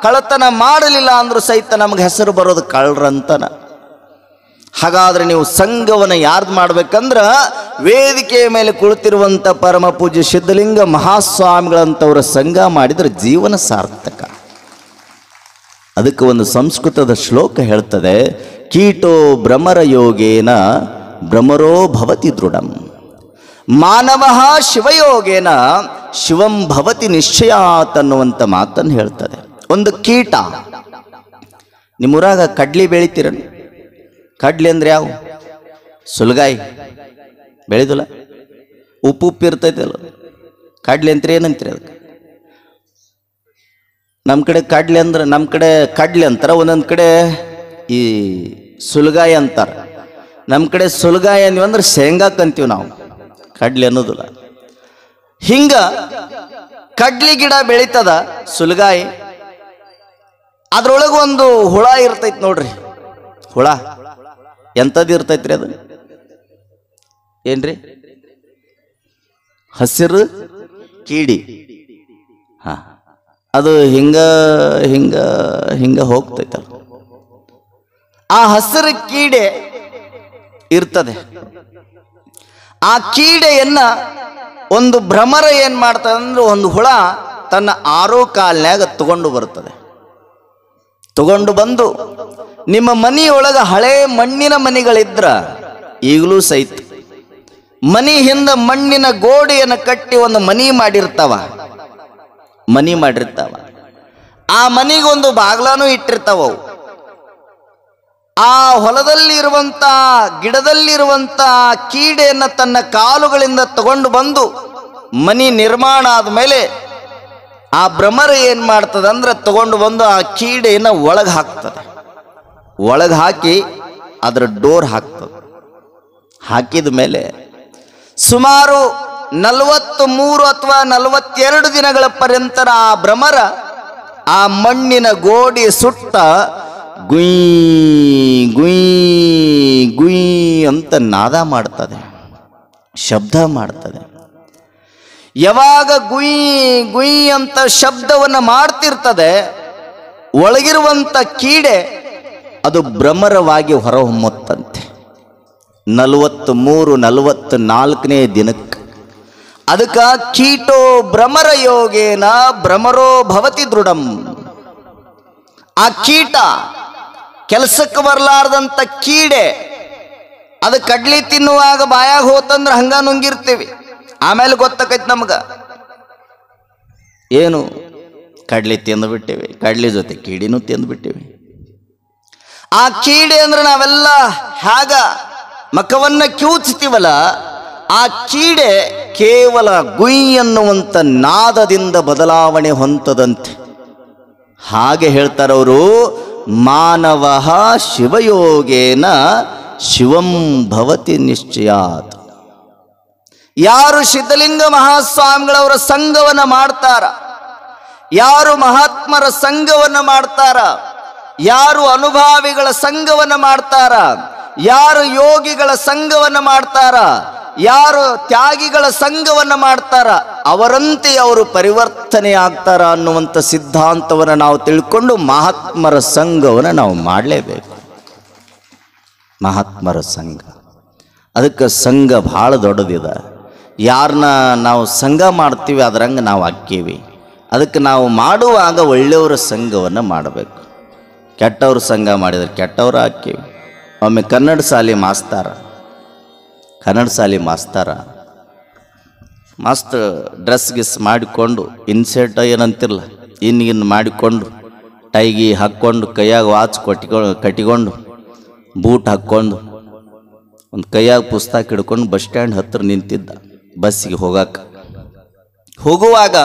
ಕಳ್ಳತನ ಮಾಡಲಿಲ್ಲ ಅಂದ್ರೂ ಸಹಿತ ನಮಗೆ ಹೆಸರು ಬರೋದು ಕಳ್ಳರಂತನ. ಹಾಗಾದ್ರೆ ನೀವು ಸಂಘವನ್ನು ಯಾರ್ದು ಮಾಡ್ಬೇಕಂದ್ರ ವೇದಿಕೆಯ ಮೇಲೆ ಕುಳಿತಿರುವಂಥ ಪರಮ ಪೂಜ್ಯ ಸಿದ್ಧಲಿಂಗ ಮಹಾಸ್ವಾಮಿಗಳಂಥವರ ಸಂಘ ಮಾಡಿದರೆ ಜೀವನ ಸಾರ್ಥಕ. ಅದಕ್ಕೆ ಒಂದು ಸಂಸ್ಕೃತದ ಶ್ಲೋಕ ಹೇಳ್ತದೆ, ಕೀಟೋ ಭ್ರಮರ ಯೋಗೇನ ಭ್ರಮರೋ ಭವತಿ ದೃಢಂ, ಮಾನವ ಶಿವಯೋಗೇನ ಶಿವಂ ಭವತಿ ನಿಶ್ಚಯಾತ್ ಅನ್ನುವಂಥ ಮಾತನ್ನು ಹೇಳ್ತದೆ. ಒಂದು ಕೀಟ, ನಿಮ್ಮೂರಾಗ ಕಡ್ಲಿ ಬೆಳಿತೀರ? ಕಡ್ಲಿ ಅಂದ್ರೆ ಯಾವ? ಸುಲ್ಗಾಯಿ ಬೆಳೆದಿಲ್ಲ, ಉಪ್ಪು ಇರ್ತೈತೆ ಅಲ್ಲ. ಕಡ್ಲಿ ಅಂತೀರಿ, ಏನಂತೀರಿ ಅದಕ್ಕೆ? ನಮ್ಮ ಕಡೆ ಕಡ್ಲಿ ಅಂದ್ರೆ, ನಮ್ಮ ಕಡೆ ಕಡ್ಲಿ ಅಂತಾರೆ, ಒಂದೊಂದು ಕಡೆ ಈ ಸುಲ್ಗಾಯಿ ಅಂತಾರೆ. ನಮ್ಮ ಕಡೆ ಸುಲ್ಗಾಯಿ ಅಂದ್ವಿ ಅಂದ್ರೆ ಶೇಂಗಾಕ್ಕಂತೀವಿ ನಾವು, ಕಡ್ಲಿ ಅನ್ನೋದಿಲ್ಲ. ಹಿಂಗ ಕಡ್ಲಿ ಗಿಡ ಬೆಳೀತದ, ಸುಲ್ಗಾಯಿ. ಅದ್ರೊಳಗೆ ಒಂದು ಹುಳ ಇರ್ತೈತಿ ನೋಡ್ರಿ. ಹುಳ ಎಂಥದ್ದು ಇರ್ತೈತ್ರಿ? ಅದು ಏನ್ರಿ? ಹಸಿರು ಕೀಡಿ. ಹಾ, ಅದು ಹಿಂಗ ಹಿಂಗ ಹಿಂಗ ಹೋಗ್ತೈತಲ್ಲ. ಆ ಹಸಿರು ಕೀಡೆ ಇರ್ತದೆ. ಆ ಕೀಡೆಯನ್ನ ಒಂದು ಭ್ರಮರ ಏನ್ ಮಾಡ್ತದೆ ಅಂದ್ರೆ, ಒಂದು ಹುಳ ತನ್ನ 6 ಕಾಲ್ನ್ಯಾಗ ತಗೊಂಡು ಬರ್ತದೆ. ತಗೊಂಡು ಬಂದು ನಿಮ್ಮ ಮನೆಯೊಳಗೆ ಹಳೆ ಮಣ್ಣಿನ ಮನೆಗಳಿದ್ರ ಈಗಲೂ ಸಹಿತ ಮನಿ ಹಿಂದ ಮಣ್ಣಿನ ಗೋಡೆಯನ್ನು ಕಟ್ಟಿ ಒಂದು ಮನಿ ಮಾಡಿರ್ತಾವ. ಆ ಮನಿಗೊಂದು ಬಾಗ್ಲಾನು ಇಟ್ಟಿರ್ತಾವ. ಆ ಹೊಲದಲ್ಲಿರುವಂತ ಗಿಡದಲ್ಲಿರುವಂತ ಕೀಡೆಯನ್ನ ತನ್ನ ಕಾಲುಗಳಿಂದ ತಗೊಂಡು ಬಂದು ಮನಿ ನಿರ್ಮಾಣ ಆದಮೇಲೆ ಆ ಭ್ರಮರ ಏನು ಮಾಡ್ತದೆ ಅಂದ್ರೆ ತಗೊಂಡು ಬಂದು ಆ ಕೀಡೆಯನ್ನು ಒಳಗೆ ಹಾಕ್ತದೆ. ಒಳಗೆ ಹಾಕಿ ಅದರ ಡೋರ್ ಹಾಕ್ತದೆ. ಹಾಕಿದ ಮೇಲೆ ಸುಮಾರು 43 ಅಥವಾ 42 ದಿನಗಳ ಪರ್ಯಂತರ ಆ ಭ್ರಮರ ಆ ಮಣ್ಣಿನ ಗೋಡಿ ಸುತ್ತ ಗುಯ್ ಗುಯ್ ಗುಯ್ ಅಂತ ನಾದ ಮಾಡ್ತದೆ, ಶಬ್ದ ಮಾಡ್ತದೆ. ಯಾವಾಗ ಗುಯ್ ಗುಯ್ ಅಂತ ಶಬ್ದವನ್ನು ಮಾಡ್ತಿರ್ತದೆ, ಒಳಗಿರುವಂಥ ಕೀಡೆ ಅದು ಭ್ರಮರವಾಗಿ ಹೊರಹೊಮ್ಮುತ್ತಂತೆ. 43-44ನೇ ದಿನಕ್ಕೆ ಅದಕ್ಕೆ ಕೀಟೋ ಭ್ರಮರ ಯೋಗೇನ ಭ್ರಮರೋ ಭವತಿ ದೃಢಂ. ಆ ಕೀಟ ಕೆಲಸಕ್ಕೆ ಬರಲಾರ್ದಂಥ ಕೀಡೆ ಅದು ಕಡ್ಲಿ ತಿನ್ನುವಾಗ ಬಾಯಾಗ ಹೋತಂದ್ರೆ ಹಂಗ ನುಂಗಿರ್ತೀವಿ. ಆಮೇಲೆ ಗೊತ್ತಾಕೈತಿ ನಮ್ಗೆ ಏನು ಕಡ್ಲಿ ತಿಂದುಬಿಟ್ಟಿವಿ, ಕಡ್ಲಿ ಜೊತೆ ಕೀಡಿನೂ ತಿಂದುಬಿಟ್ಟಿವಿ. ಆ ಕೀಡೆ ಅಂದ್ರೆ ನಾವೆಲ್ಲ ಹಾಗ ಮಖವನ್ನು ಕಿವುಚ್ತೀವಲ್ಲ, ಆ ಕೀಡೆ ಕೇವಲ ಗುಯ್ ಅನ್ನುವಂಥ ನಾದದಿಂದ ಬದಲಾವಣೆ ಹೊಂದದಂತೆ. ಹಾಗೆ ಹೇಳ್ತಾರವರು, ಮಾನವ ಶಿವಯೋಗೇನ ಶಿವಂ ಭವತಿ ನಿಶ್ಚಯಾತ್. ಯಾರು ಸಿದ್ಧಲಿಂಗ ಮಹಾಸ್ವಾಮಿಗಳವರ ಸಂಘವನ್ನು ಮಾಡ್ತಾರ, ಯಾರು ಮಹಾತ್ಮರ ಸಂಘವನ್ನು ಮಾಡ್ತಾರ, ಯಾರು ಅನುಭಾವಿಗಳ ಸಂಘವನ್ನು ಮಾಡ್ತಾರ, ಯಾರು ಯೋಗಿಗಳ ಸಂಘವನ್ನು ಮಾಡ್ತಾರ, ಯಾರು ತ್ಯಾಗಿಗಳ ಸಂಘವನ್ನು ಮಾಡ್ತಾರ, ಅವರಂತೆ ಅವರು ಪರಿವರ್ತನೆ ಆಗ್ತಾರ ಅನ್ನುವಂಥ ಸಿದ್ಧಾಂತವನ್ನು ನಾವು ತಿಳ್ಕೊಂಡು ಮಹಾತ್ಮರ ಸಂಘವನ್ನು ನಾವು ಮಾಡಲೇಬೇಕು. ಮಹಾತ್ಮರ ಸಂಘ, ಅದಕ್ಕೆ ಸಂಘ ಭಾಳ ದೊಡ್ಡದಿದೆ. ಯಾರನ್ನ ನಾವು ಸಂಘ ಮಾಡ್ತೀವಿ ಅದರಂಗೆ ನಾವು ಹಾಕೀವಿ. ಅದಕ್ಕೆ ನಾವು ಮಾಡುವಾಗ ಒಳ್ಳೆಯವರ ಸಂಘವನ್ನು ಮಾಡಬೇಕು. ಕೆಟ್ಟವ್ರ ಸಂಘ ಮಾಡಿದರೆ ಕೆಟ್ಟವ್ರು ಹಾಕೀವಿ. ಒಮ್ಮೆ ಕನ್ನಡ ಶಾಲೆ ಮಾಸ್ತರ ಮಸ್ತ್ ಡ್ರೆಸ್ ಗಿಸ್ ಮಾಡಿಕೊಂಡು, ಇನ್ಸೆಟ್ ಏನಂತಿರಲ್ಲ, ಇನ್ನು ಮಾಡಿಕೊಂಡು, ಟೈಗಿ ಹಾಕ್ಕೊಂಡು, ಕೈಯಾಗ ವಾಚ್ ಕಟ್ಟಿಕೊಂಡು, ಬೂಟ್ ಹಾಕ್ಕೊಂಡು, ಒಂದು ಕೈಯಾಗ ಪುಸ್ತಕ ಹಿಡ್ಕೊಂಡು ಬಸ್ ಸ್ಟ್ಯಾಂಡ್ ಹತ್ತಿರ ನಿಂತಿದ್ದ ಬಸ್ಸಿಗೆ ಹೋಗುವಾಗ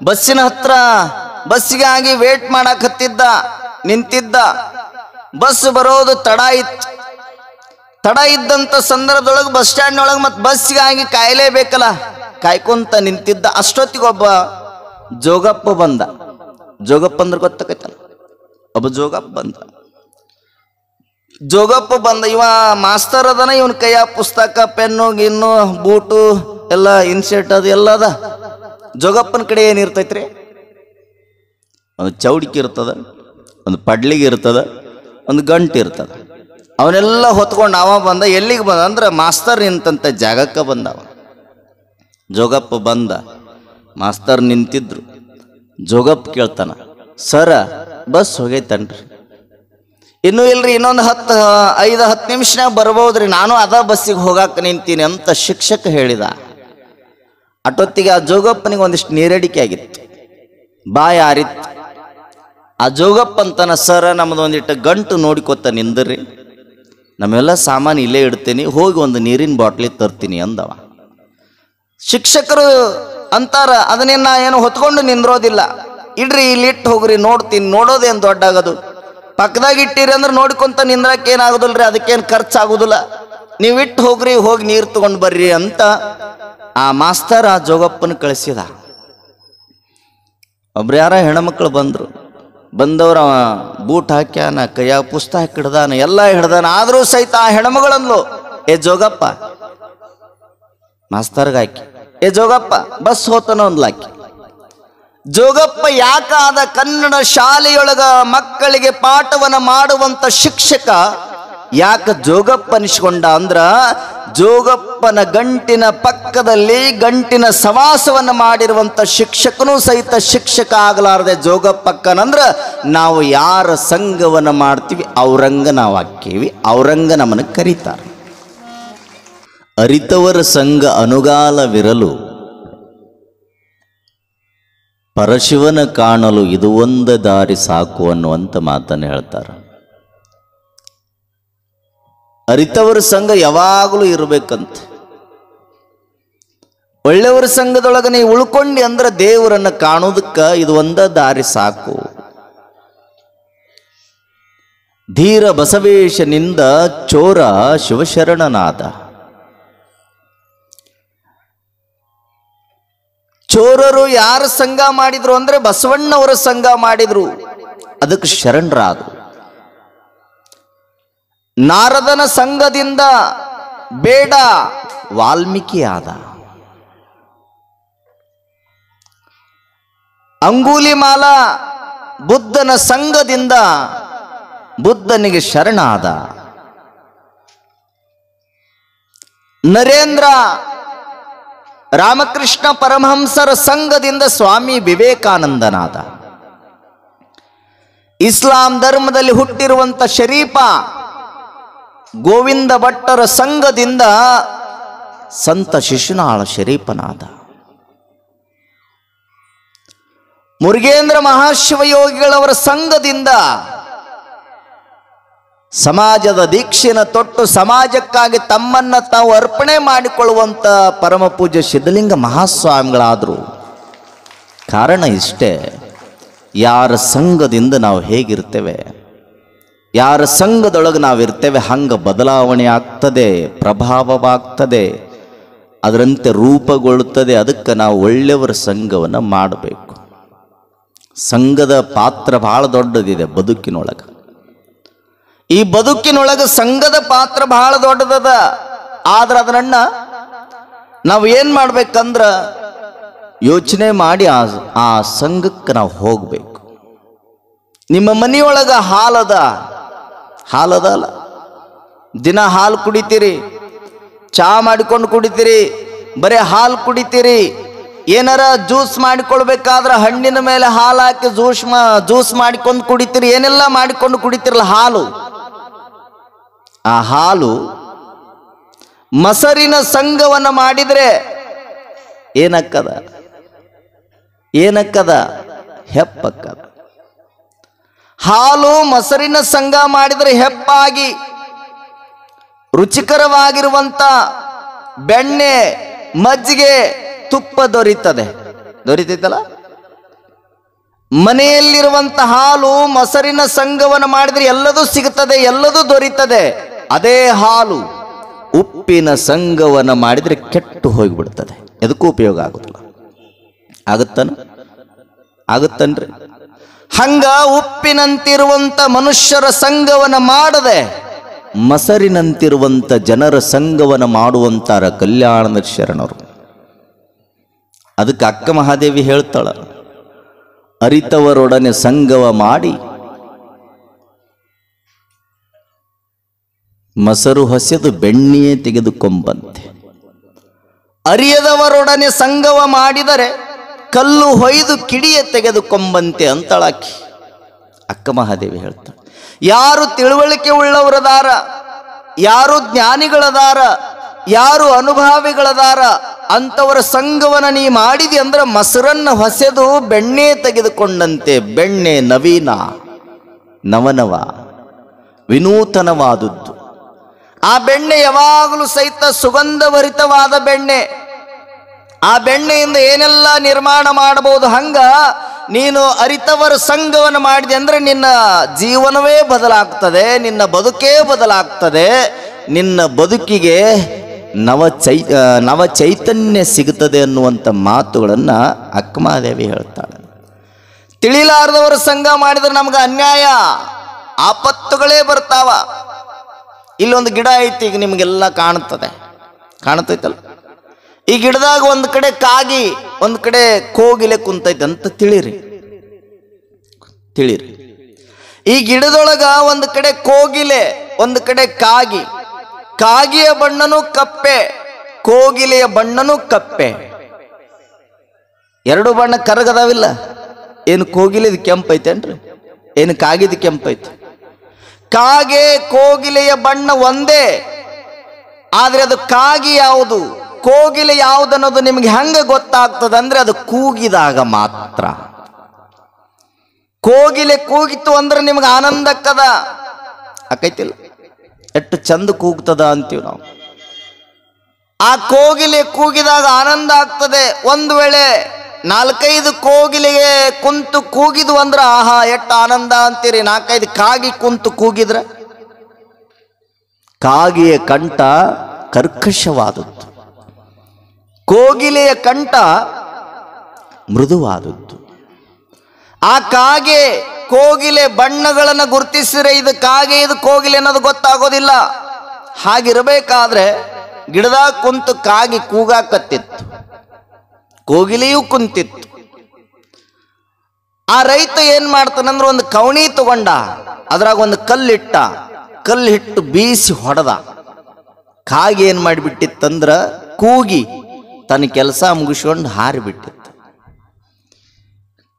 ಬಸ್ಸಿನ ಹತ್ರ ಬಸ್ಸಿಗಾಗಿ ವೇಟ್ ಮಾಡಕತ್ತಿದ್ದ, ನಿಂತಿದ್ದ. ಬಸ್ ಬರೋದು ತಡ ಇದ್ದಂಥ ಸಂದರ್ಭದೊಳಗೆ ಬಸ್ ಸ್ಟ್ಯಾಂಡ್ನೊಳಗೆ ಮತ್ತು ಬಸ್ಸಿಗಾಗಿ ಕಾಯಲೇಬೇಕಲ್ಲ, ಕಾಯ್ಕೊಂತ ನಿಂತಿದ್ದ. ಅಷ್ಟೊತ್ತಿಗೊಬ್ಬ ಜೋಗಪ್ಪ ಬಂದ. ಜೋಗಪ್ಪ ಅಂದ್ರೆ ಗೊತ್ತಾಕೈತಲ್ಲ, ಒಬ್ಬ ಜೋಗಪ್ಪ ಬಂದ. ಇವ ಮಾಸ್ತರ್ ಅದನ, ಇವನ ಕೈಯ ಪುಸ್ತಕ, ಪೆನ್ನು, ಗಿನ್ನು, ಬೂಟು ಎಲ್ಲ, ಇನ್ಸೆಟ್ ಅದು ಎಲ್ಲ ಅದ. ಜೋಗಪ್ಪನ ಕಡೆ ಏನಿರ್ತೈತ್ರಿ? ಒಂದು ಚೌಡಿಕೆ ಇರ್ತದ, ಒಂದು ಪಡ್ಲಿಗೆ ಇರ್ತದ, ಒಂದು ಗಂಟು ಇರ್ತದ. ಅವನ್ನೆಲ್ಲ ಹೊತ್ಕೊಂಡು ಅವ ಬಂದ. ಎಲ್ಲಿಗೆ ಬಂದ ಅಂದ್ರೆ ಮಾಸ್ತರ್ ನಿಂತಂಥ ಜಾಗಕ್ಕೆ ಬಂದವ. ಜೋಗಪ್ಪ ಬಂದ, ಮಾಸ್ತರ್ ನಿಂತಿದ್ರು. ಜೋಗಪ್ಪ ಕೇಳ್ತಾನ, ಸರ ಬಸ್ ಹೋಗೈತನ್ರಿ? ಇನ್ನೂ ಇಲ್ರಿ, ಇನ್ನೊಂದು 5-10 ನಿಮಿಷನಾಗ ಬರ್ಬೋದ್ರಿ, ನಾನು ಅದ ಬಸ್ಸಿಗೆ ಹೋಗಾಕ ನಿಂತೀನಿ ಅಂತ ಶಿಕ್ಷಕ ಹೇಳಿದ. ಅಟೊತ್ತಿಗೆ ಆ ಜೋಗಪ್ಪನಿಗೆ ಒಂದಿಷ್ಟು ನೀರಡಿಕೆ ಆಗಿತ್ತು, ಬಾಯಿ ಆರಿತ್ತು. ಆ ಜೋಗಪ್ಪ ಅಂತಾನ, ಸರ ನಮ್ಮದು ಒಂದಿಟ್ಟು ಗಂಟು ನೋಡಿಕೊತ ನಿಂದ್ರಿ, ನಮ್ಮೆಲ್ಲ ಸಾಮಾನು ಇಲ್ಲೇ ಇಡ್ತೀನಿ, ಹೋಗಿ ಒಂದು ನೀರಿನ ಬಾಟ್ಲಿ ತರ್ತೀನಿ ಅಂದವ. ಶಿಕ್ಷಕರು ಅಂತಾರ, ಅದನ್ನೇನು ನಾ ಏನು ಹೊತ್ಕೊಂಡು ನಿಂದ್ರೋದಿಲ್ಲ, ಇಡ್ರಿ ಇಲ್ಲಿ ಇಟ್ಟು ಹೋಗ್ರಿ, ನೋಡ್ತೀನಿ. ನೋಡೋದೇನು ದೊಡ್ಡಾಗೋದು, ಪಕ್ಕದಾಗ ಇಟ್ಟಿರಿ ಅಂದ್ರೆ ನೋಡ್ಕೊಂತ ನಿಂದ್ರಕ್ಕೆ ಏನಾಗೋದಿಲ್ರಿ, ಅದಕ್ಕೇನು ಖರ್ಚಾಗೋದಿಲ್ಲ, ನೀವು ಇಟ್ಟು ಹೋಗ್ರಿ, ಹೋಗಿ ನೀರು ತಗೊಂಡು ಬರ್ರಿ ಅಂತ ಆ ಮಾಸ್ತರ್ ಆ ಜೋಗಪ್ಪನ ಕಳಿಸಿದ. ಒಬ್ರು ಯಾರ ಹೆಣ್ಮಕ್ಳು ಬಂದವ್ರ ಬೂಟ್ ಹಾಕ್ಯಾನ, ಕೈಯಾಗ ಪುಸ್ತಕ ಹಿಡ್ದಾನ, ಎಲ್ಲ ಹಿಡ್ದಾನ. ಆದರೂ ಸಹಿತ ಆ ಹೆಣ್ಮಗಳಂದ್ಲು, ಏ ಜೋಗಪ್ಪ, ಮಾಸ್ತರ್ಗಾಕಿ, ಏ ಜೋಗಪ್ಪ ಬಸ್ ಹೋತನ ಒಂದ್ಲಾಕಿ. ಜೋಗಪ್ಪ ಯಾಕಾದ ಕನ್ನಡ ಶಾಲೆಯೊಳಗ ಮಕ್ಕಳಿಗೆ ಪಾಠವನ್ನು ಮಾಡುವಂತ ಶಿಕ್ಷಕ ಯಾಕೆ ಜೋಗಪ್ಪ ಅನಿಸ್ಕೊಂಡ ಅಂದ್ರ, ಜೋಗಪ್ಪನ ಗಂಟಿನ ಪಕ್ಕದಲ್ಲಿ ಗಂಟಿನ ಸವಾಸವನ್ನು ಮಾಡಿರುವಂತ ಶಿಕ್ಷಕನೂ ಸಹಿತ ಶಿಕ್ಷಕ ಆಗಲಾರದೆ ಜೋಗಪ್ಪಕ್ಕನಂದ್ರ, ನಾವು ಯಾರ ಸಂಘವನ್ನು ಮಾಡ್ತೀವಿ ಅವ್ರಂಗ ನಾವು ಹಾಕೀವಿ, ಅವ್ರಂಗ ನಮ್ಮನ್ನು ಕರೀತಾರೆ. ಅರಿತವರ ಸಂಘ ಅನುಗಾಲವಿರಲು ಪರಶಿವನ ಕಾಣಲು ಇದು ಒಂದು ದಾರಿ ಸಾಕು ಅನ್ನುವಂಥ ಮಾತನ್ನು ಹೇಳ್ತಾರೆ. ಅರಿತವರ ಸಂಘ ಯಾವಾಗಲೂ ಇರಬೇಕಂತ. ಒಳ್ಳೆಯವರ ಸಂಘದೊಳಗೆ ನೀ ಉಳ್ಕೊಂಡಿ ಅಂದ್ರೆ ದೇವರನ್ನು ಕಾಣೋದಕ್ಕೆ ಇದು ಒಂದ ದಾರಿ ಸಾಕು. ಧೀರ ಬಸವೇಶನಿಂದ ಚೋರ ಶಿವಶರಣನಾದ. ಚೋರರು ಯಾರ ಸಂಘ ಮಾಡಿದ್ರು ಅಂದ್ರೆ ಬಸವಣ್ಣವರ ಸಂಘ ಮಾಡಿದ್ರು, ಅದಕ್ಕೆ ಶರಣರಾದರು. ನಾರದನ ಸಂಘದಿಂದ ಬೇಡ ವಾಲ್ಮೀಕಿ ಆದ. ಅಂಗುಲಿಮಾಲ ಬುದ್ಧನ ಸಂಘದಿಂದ ಬುದ್ಧನಿಗೆ ಶರಣಾದ. ನರೇಂದ್ರ ರಾಮಕೃಷ್ಣ ಪರಮಹಂಸರ ಸಂಘದಿಂದ ಸ್ವಾಮಿ ವಿವೇಕಾನಂದನಾದ. ಇಸ್ಲಾಂ ಧರ್ಮದಲ್ಲಿ ಹುಟ್ಟಿರುವಂತ ಶರೀಫ ಗೋವಿಂದ ಭಟ್ಟರ ಸಂಘದಿಂದ ಸಂತ ಶಿಶುನಾಳ ಶರೀಫನಾದ. ಮುರುಗೇಂದ್ರ ಮಹಾಶಿವಯೋಗಿಗಳವರ ಸಂಘದಿಂದ ಸಮಾಜದ ದೀಕ್ಷೆನ ತೊಟ್ಟು ಸಮಾಜಕ್ಕಾಗಿ ತಮ್ಮನ್ನ ತಾವು ಅರ್ಪಣೆ ಮಾಡಿಕೊಳ್ಳುವಂತ ಪರಮ ಪೂಜ್ಯ ಸಿದ್ಧಲಿಂಗ ಮಹಾಸ್ವಾಮಿಗಳಾದರು. ಕಾರಣ ಇಷ್ಟೇ, ಯಾರ ಸಂಘದಿಂದ ನಾವು ಹೇಗಿರ್ತೇವೆ, ಯಾರ ಸಂಘದೊಳಗೆ ನಾವಿರ್ತೇವೆ ಹಂಗೆ ಬದಲಾವಣೆ ಆಗ್ತದೆ, ಪ್ರಭಾವವಾಗ್ತದೆ, ಅದರಂತೆ ರೂಪುಗೊಳ್ಳುತ್ತದೆ. ಅದಕ್ಕೆ ನಾವು ಒಳ್ಳೆಯವರ ಸಂಘವನ್ನು ಮಾಡಬೇಕು. ಸಂಘದ ಪಾತ್ರ ಬಹಳ ದೊಡ್ಡದಿದೆ ಬದುಕಿನೊಳಗೆ. ಈ ಬದುಕಿನೊಳಗೆ ಸಂಘದ ಪಾತ್ರ ಬಹಳ ದೊಡ್ಡದದ. ಆದ್ರೆ ಅದನ್ನ ನಾವು ಏನ್ ಮಾಡ್ಬೇಕಂದ್ರ ಯೋಚನೆ ಮಾಡಿ ಆ ಸಂಘಕ್ಕೆ ನಾವು ಹೋಗ್ಬೇಕು. ನಿಮ್ಮ ಮನೆಯೊಳಗ ಹಾಲದ ಅಲ್ಲ, ದಿನ ಹಾಲು ಕುಡಿತೀರಿ, ಚಹಾ ಮಾಡಿಕೊಂಡು ಕುಡಿತೀರಿ, ಬರೀ ಹಾಲು ಕುಡಿತೀರಿ. ಏನಾರ ಜ್ಯೂಸ್ ಮಾಡಿಕೊಳ್ಬೇಕಾದ್ರೆ ಹಣ್ಣಿನ ಮೇಲೆ ಹಾಲು ಹಾಕಿ ಜ್ಯೂಸ್ ಮಾಡಿಕೊಂಡು ಕುಡಿತೀರಿ, ಏನೆಲ್ಲ ಮಾಡಿಕೊಂಡು ಕುಡಿತಿರಲ್ಲ ಹಾಲು. ಆ ಹಾಲು ಮೊಸರಿನ ಸಂಘವನ್ನು ಮಾಡಿದ್ರೆ ಏನಕ್ಕದ ಹೆಪ್ಪಕ್ಕದ. ಹಾಲು ಮೊಸರಿನ ಸಂಘ ಮಾಡಿದ್ರೆ ಹೆಪ್ಪಾಗಿ ರುಚಿಕರವಾಗಿರುವಂತ ಬೆಣ್ಣೆ, ಮಜ್ಜಿಗೆ, ತುಪ್ಪ ದೊರೀತೈತಲ್ಲ. ಮನೆಯಲ್ಲಿರುವಂತ ಹಾಲು ಮೊಸರಿನ ಸಂಘವನ್ನು ಮಾಡಿದ್ರೆ ಎಲ್ಲದೂ ಸಿಗುತ್ತದೆ, ಎಲ್ಲದೂ ದೊರೀತದೆ. ಅದೇ ಹಾಲು ಉಪ್ಪಿನ ಸಂಘವನ್ನು ಮಾಡಿದ್ರೆ ಕೆಟ್ಟು ಹೋಗಿಬಿಡ್ತದೆ, ಎದಕ್ಕೂ ಉಪಯೋಗ ಆಗುದಿಲ್ಲ. ಆಗುತ್ತನ್ರಿ? ಹಂಗ ಉಪ್ಪಿನಂತಿರುವಂತ ಮನುಷ್ಯರ ಸಂಘವನ್ನು ಮಾಡದೆ ಮೊಸರಿನಂತಿರುವಂತ ಜನರ ಸಂಘವನ್ನು ಮಾಡುವಂತಾರ ಕಲ್ಯಾಣದ ಶರಣರು. ಅದಕ್ಕೆ ಅಕ್ಕ ಮಹಾದೇವಿ ಹೇಳ್ತಾಳ, ಅರಿತವರೊಡನೆ ಸಂಗವ ಮಾಡಿ ಮೊಸರು ಹೊಸೆದು ಬೆಣ್ಣೆಯೇ ತೆಗೆದುಕೊಂಬಂತೆ. ಅರಿಯದವರೊಡನೆ ಸಂಗವ ಮಾಡಿದರೆ ಕಲ್ಲು ಹೊಯ್ದು ಕಿಡಿಯೇ ತೆಗೆದುಕೊಂಬಂತೆ ಅಂತಳಾಕಿ ಅಕ್ಕ ಮಹಾದೇವಿ ಹೇಳ್ತಾಳೆ. ಯಾರು ತಿಳುವಳಿಕೆ ಉಳ್ಳವರದಾರ, ಯಾರು ಜ್ಞಾನಿಗಳದಾರ, ಯಾರು ಅನುಭಾವಿಗಳದಾರ ಅಂತವರ ಸಂಘವನ್ನ ನೀ ಮಾಡಿದಿ ಅಂದ್ರೆ ಮೊಸರನ್ನು ಹೊಸೆದು ಬೆಣ್ಣೆ ತೆಗೆದುಕೊಂಡಂತೆ. ಬೆಣ್ಣೆ ನವೀನ, ನವನವ, ವಿನೂತನವಾದದ್ದು. ಆ ಬೆಣ್ಣೆ ಯಾವಾಗಲೂ ಸಹಿತ ಸುಗಂಧಭರಿತವಾದ ಬೆಣ್ಣೆ. ಆ ಬೆಣ್ಣೆಯಿಂದ ಏನೆಲ್ಲ ನಿರ್ಮಾಣ ಮಾಡಬಹುದು. ಹಂಗ ನೀನು ಅರಿತವರ ಸಂಘವನ್ನು ಮಾಡಿದೆ ಅಂದ್ರೆ ನಿನ್ನ ಜೀವನವೇ ಬದಲಾಗ್ತದೆ, ನಿನ್ನ ಬದುಕೇ ಬದಲಾಗ್ತದೆ, ನಿನ್ನ ಬದುಕಿಗೆ ನವ ಚೈತನ್ಯ ಸಿಗುತ್ತದೆ ಅನ್ನುವಂಥ ಮಾತುಗಳನ್ನ ಅಕ್ಕಮಹಾದೇವಿ ಹೇಳ್ತಾಳೆ. ತಿಳಿಲಾರದವರ ಸಂಘ ಮಾಡಿದ್ರೆ ನಮ್ಗೆ ಅನ್ಯಾಯ, ಆಪತ್ತುಗಳೇ ಬರ್ತಾವ. ಇಲ್ಲೊಂದು ಗಿಡ ಐತಿ, ಈಗ ನಿಮಗೆಲ್ಲ ಕಾಣ್ತೈತಲ್ಲ. ಈ ಗಿಡದಾಗ ಒಂದು ಕಡೆ ಕಾಗಿ, ಒಂದು ಕಡೆ ಕೋಗಿಲೆ ಕುಂತೈತೆ ಅಂತ ತಿಳಿರಿ. ಈ ಗಿಡದೊಳಗ ಒಂದು ಕಡೆ ಕೋಗಿಲೆ, ಒಂದು ಕಡೆ ಕಾಗಿ. ಕಾಗಿಯ ಬಣ್ಣನೂ ಕಪ್ಪೆ, ಕೋಗಿಲೆಯ ಬಣ್ಣನೂ ಕಪ್ಪೆ. ಎರಡು ಬಣ್ಣ ಕರಗದಾವಿಲ್ಲ. ಏನು ಕೋಗಿಲೆದು ಕೆಂಪೈತೇನ್ರಿ, ಏನು ಕಾಗಿದ ಕೆಂಪೈತೆ? ಕಾಗೆ ಕೋಗಿಲೆಯ ಬಣ್ಣ ಒಂದೇ, ಆದ್ರೆ ಅದು ಕಾಗಿ ಯಾವುದು ಕೋಗಿಲೆ ಯಾವುದು ಅನ್ನೋದು ನಿಮ್ಗೆ ಹೆಂಗ ಗೊತ್ತಾಗ್ತದೆ ಅಂದ್ರೆ ಅದು ಕೂಗಿದಾಗ ಮಾತ್ರ. ಕೋಗಿಲೆ ಕೂಗಿತು ಅಂದ್ರೆ ನಿಮ್ಗೆ ಆನಂದಕ್ಕದ ಆಕೈತಿಲ್ಲ, ಎಷ್ಟು ಚಂದ ಕೂಗ್ತದ ಅಂತೀವಿ ನಾವು. ಆ ಕೋಗಿಲೆ ಕೂಗಿದಾಗ ಆನಂದ ಆಗ್ತದೆ. ಒಂದು ವೇಳೆ 4-5 ಕೋಗಿಲೆಗೆ ಕುಂತು ಕೂಗಿದ್ವು ಅಂದ್ರೆ ಆಹಾ ಎಷ್ಟು ಆನಂದ ಅಂತೀರಿ. 4-5 ಕಾಗಿ ಕುಂತು ಕೂಗಿದ್ರೆ, ಕಾಗಿಯ ಕಂಠ ಕರ್ಕಶವಾದದ್ದು, ಕೋಗಿಲೆಯ ಕಂಠ ಮೃದುವಾದದ್ದು. ಆ ಕಾಗೆ ಕೋಗಿಲೆ ಬಣ್ಣಗಳನ್ನು ಗುರುತಿಸಿದ್ರೆ ಇದು ಕಾಗೆ ಇದು ಕೋಗಿಲೆ ಅನ್ನೋದು ಗೊತ್ತಾಗೋದಿಲ್ಲ. ಹಾಗಿರಬೇಕಾದ್ರೆ ಗಿಡದಾಗ ಕುಂತು ಕಾಗಿ ಕೂಗಾಕತ್ತಿತ್ತು, ಕೋಗಿಲೆಯೂ ಕುಂತಿತ್ತು. ಆ ರೈತ ಏನ್ ಮಾಡ್ತಾನಂದ್ರೆ ಒಂದು ಕವಣಿ ತಗೊಂಡ, ಅದ್ರಾಗ ಒಂದು ಕಲ್ಲಿಟ್ಟ, ಕಲ್ಲಿಟ್ಟು ಬೀಸಿ ಹೊಡೆದ. ಕಾಗಿ ಏನ್ ಮಾಡಿಬಿಟ್ಟಿತ್ತಂದ್ರ ಕೂಗಿ ತನ್ನ ಕೆಲಸ ಮುಗಿಸ್ಕೊಂಡು ಹಾರಿಬಿಟ್ಟಿತ್ತು.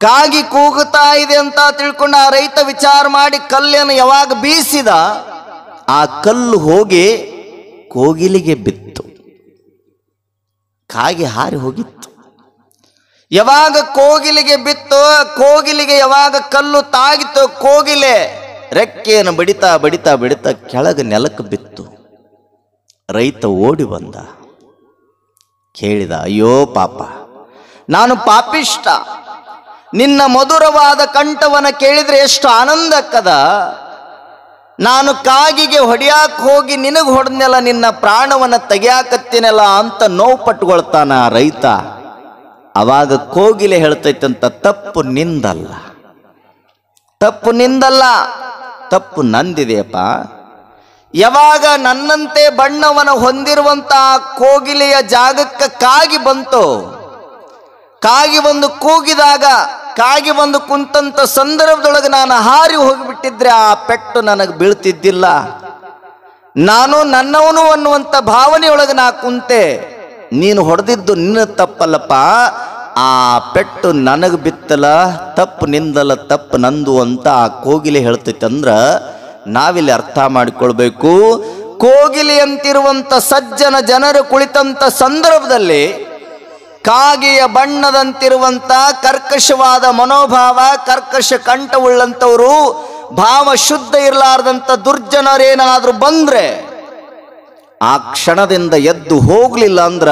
ಕಾಗಿ ಕೂಗುತ್ತಾ ಇದೆ ಅಂತ ತಿಳ್ಕೊಂಡು ಆ ರೈತ ವಿಚಾರ ಮಾಡಿ ಕಲ್ಲನ್ನು ಯಾವಾಗ ಬೀಸಿದ, ಆ ಕಲ್ಲು ಹೋಗಿ ಕೋಗಿಲಿಗೆ ಬಿತ್ತು. ಕಾಗಿ ಹಾರಿ ಹೋಗಿತ್ತು. ಯಾವಾಗ ಕೋಗಿಲಿಗೆ ಬಿತ್ತೋ, ಕೋಗಿಲಿಗೆ ಯಾವಾಗ ಕಲ್ಲು ತಾಗಿತೋ, ಕೋಗಿಲೆ ರೆಕ್ಕೆಯನ್ನು ಬಡಿತಾ ಬಡಿತಾ ಬಡಿತಾ ಕೆಳಗೆ ನೆಲಕ್ಕೆ ಬಿತ್ತು. ರೈತ ಓಡಿ ಬಂದ, ಕೇಳಿದ, ಅಯ್ಯೋ ಪಾಪ, ನಾನು ಪಾಪಿಷ್ಟ. ನಿನ್ನ ಮಧುರವಾದ ಕಂಠವನ್ನು ಕೇಳಿದ್ರೆ ಎಷ್ಟು ಆನಂದಕ್ಕದ. ನಾನು ಕಾಗಿಗೆ ಹೊಡಿಯಾಕ ಹೋಗಿ ನಿನಗೆ ಹೊಡೆದ್ನೆಲ್ಲ, ನಿನ್ನ ಪ್ರಾಣವನ್ನು ತೆಗಿಯಾಕತ್ತೀನಲ್ಲ ಅಂತ ನೋವು ಪಟ್ಕೊಳ್ತಾನ ಆ ರೈತ. ಅವಾಗ ಕೋಗಿಲೆ ಹೇಳ್ತೈತಂತ, ತಪ್ಪು ನಿಂದಲ್ಲ, ತಪ್ಪು ನಿಂದಲ್ಲ, ತಪ್ಪು ನಂದಿದೆಯಪ್ಪ. ಯಾವಾಗ ನನ್ನಂತೆ ಬಣ್ಣವನ್ನು ಹೊಂದಿರುವಂತ ಕೋಗಿಲೆಯ ಜಾಗಕ್ಕೆ ಕಾಗಿ ಬಂತು, ಕಾಗಿ ಬಂದು ಕೂಗಿದಾಗ, ಕಾಗಿ ಬಂದು ಕುಂತಂತ ಸಂದರ್ಭದೊಳಗೆ ನಾನು ಹಾರಿ ಹೋಗಿಬಿಟ್ಟಿದ್ರೆ ಆ ಪೆಟ್ಟು ನನಗೆ ಬೀಳ್ತಿದ್ದಿಲ್ಲ. ನಾನು ನನ್ನವನು ಅನ್ನುವಂಥ ಭಾವನೆಯೊಳಗೆ ನಾ ಕುಂತೆ. ನೀನು ಹೊಡೆದಿದ್ದು ನಿನ್ನ ತಪ್ಪಲ್ಲಪ್ಪ, ಆ ಪೆಟ್ಟು ನನಗೆ ಬಿತ್ತಲ್ಲ, ತಪ್ಪು ನಿಂದಲ್ಲ, ತಪ್ಪು ನಂದು ಅಂತ ಆ ಕೋಗಿಲೆ ಹೇಳ್ತೈತಂದ್ರ ನಾವಿಲ್ಲಿ ಅರ್ಥ ಮಾಡಿಕೊಳ್ಬೇಕು. ಕೋಗಿಲೆಯಂತಿರುವಂಥ ಸಜ್ಜನ ಜನರು ಕುಳಿತಂಥ ಸಂದರ್ಭದಲ್ಲಿ ಕಾಗೆಯ ಬಣ್ಣದಂತಿರುವಂಥ ಕರ್ಕಶವಾದ ಮನೋಭಾವ, ಕರ್ಕಶ ಕಂಠವುಳ್ಳಂಥವರು, ಭಾವ ಶುದ್ಧ ಇರಲಾರ್ದಂಥ ದುರ್ಜನರೇನಾದ್ರೂ ಬಂದ್ರೆ ಆ ಕ್ಷಣದಿಂದ ಎದ್ದು ಹೋಗ್ಲಿಲ್ಲ ಅಂದ್ರ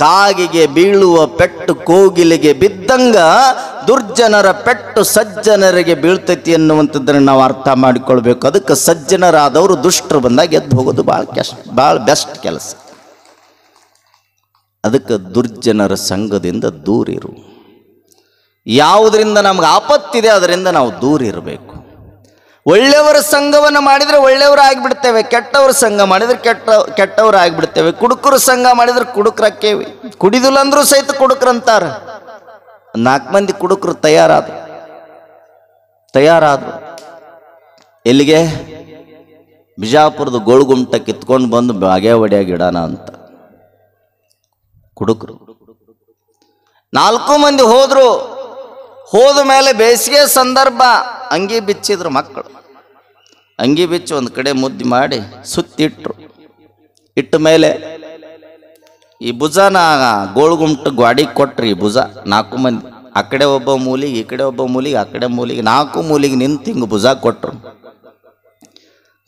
ಕಾಗಿಗೆ ಬೀಳುವ ಪೆಟ್ಟು ಕೋಗಿಲೆಗೆ ಬಿದ್ದಂಗ ದುರ್ಜನರ ಪೆಟ್ಟು ಸಜ್ಜನರಿಗೆ ಬೀಳ್ತೈತಿ ಅನ್ನುವಂಥದ್ದನ್ನು ನಾವು ಅರ್ಥ ಮಾಡಿಕೊಳ್ಬೇಕು. ಅದಕ್ಕೆ ಸಜ್ಜನರಾದವರು ದುಷ್ಟರು ಬಂದಾಗ ಎದ್ದು ಹೋಗೋದು ಭಾಳ ಬೆಸ್ಟ್ ಕೆಲಸ. ಅದಕ್ಕೆ ದುರ್ಜನರ ಸಂಘದಿಂದ ದೂರಿರು. ಯಾವುದರಿಂದ ನಮ್ಗೆ ಆಪತ್ತಿದೆ ಅದರಿಂದ ನಾವು ದೂರ ಇರಬೇಕು. ಒಳ್ಳೆಯವರ ಸಂಘವನ್ನು ಮಾಡಿದರೆ ಒಳ್ಳೆಯವರಾಗಿಬಿಡ್ತೇವೆ, ಕೆಟ್ಟವರ ಸಂಘ ಮಾಡಿದರೆ ಕೆಟ್ಟವರಾಗಿಬಿಡ್ತೇವೆ. ಕುಡುಕರ ಸಂಘ ಮಾಡಿದ್ರೆ ಕುಡುಕರಕ್ಕೇವಿ. ಕುಡಿದಿಲ್ಲ ಅಂದ್ರೂ ಸಹಿತ ಕುಡುಕರಂತಾರ. 4 ಮಂದಿ ಕುಡುಕರು ತಯಾರಾದ್ರು ಎಲ್ಲಿಗೆ? ಬಿಜಾಪುರದ ಗೋಳ್ಗುಮ್ಟ ಕಿತ್ಕೊಂಡು ಬಂದು ಬಾಗೆ ಹೊಡಿಯಾಗಿ ಇಡೋಣ ಅಂತ ಕುಡುಕರು. 4 ಮಂದಿ ಹೋದ್ರು. ಹೋದ ಮೇಲೆ ಬೇಸಿಗೆ ಸಂದರ್ಭ, ಅಂಗಿ ಬಿಚ್ಚಿದ್ರು ಮಕ್ಕಳು. ಅಂಗಿ ಬಿಚ್ಚಿ ಒಂದು ಕಡೆ ಮುದ್ದೆ ಮಾಡಿ ಸುತ್ತಿಟ್ರು. ಇಟ್ಟ ಮೇಲೆ ಈ ಭುಜನ ಗೋಳ್ಗುಮ್ಟ ಗಾಡಿ ಕೊಟ್ರಿ. ಈ ಭುಜ 4 ಮಂದಿ, ಆ ಕಡೆ ಒಬ್ಬ ಮೂಲಿಗೆ, ಈ ಕಡೆ ಒಬ್ಬ ಮೂಲಿಗೆ, ಆ ಕಡೆ ಮೂಲಿಗೆ, 4 ಮೂಲಿಗೆ ನಿಂತು ಹಿಂಗೆ ಭುಜ ಕೊಟ್ರು.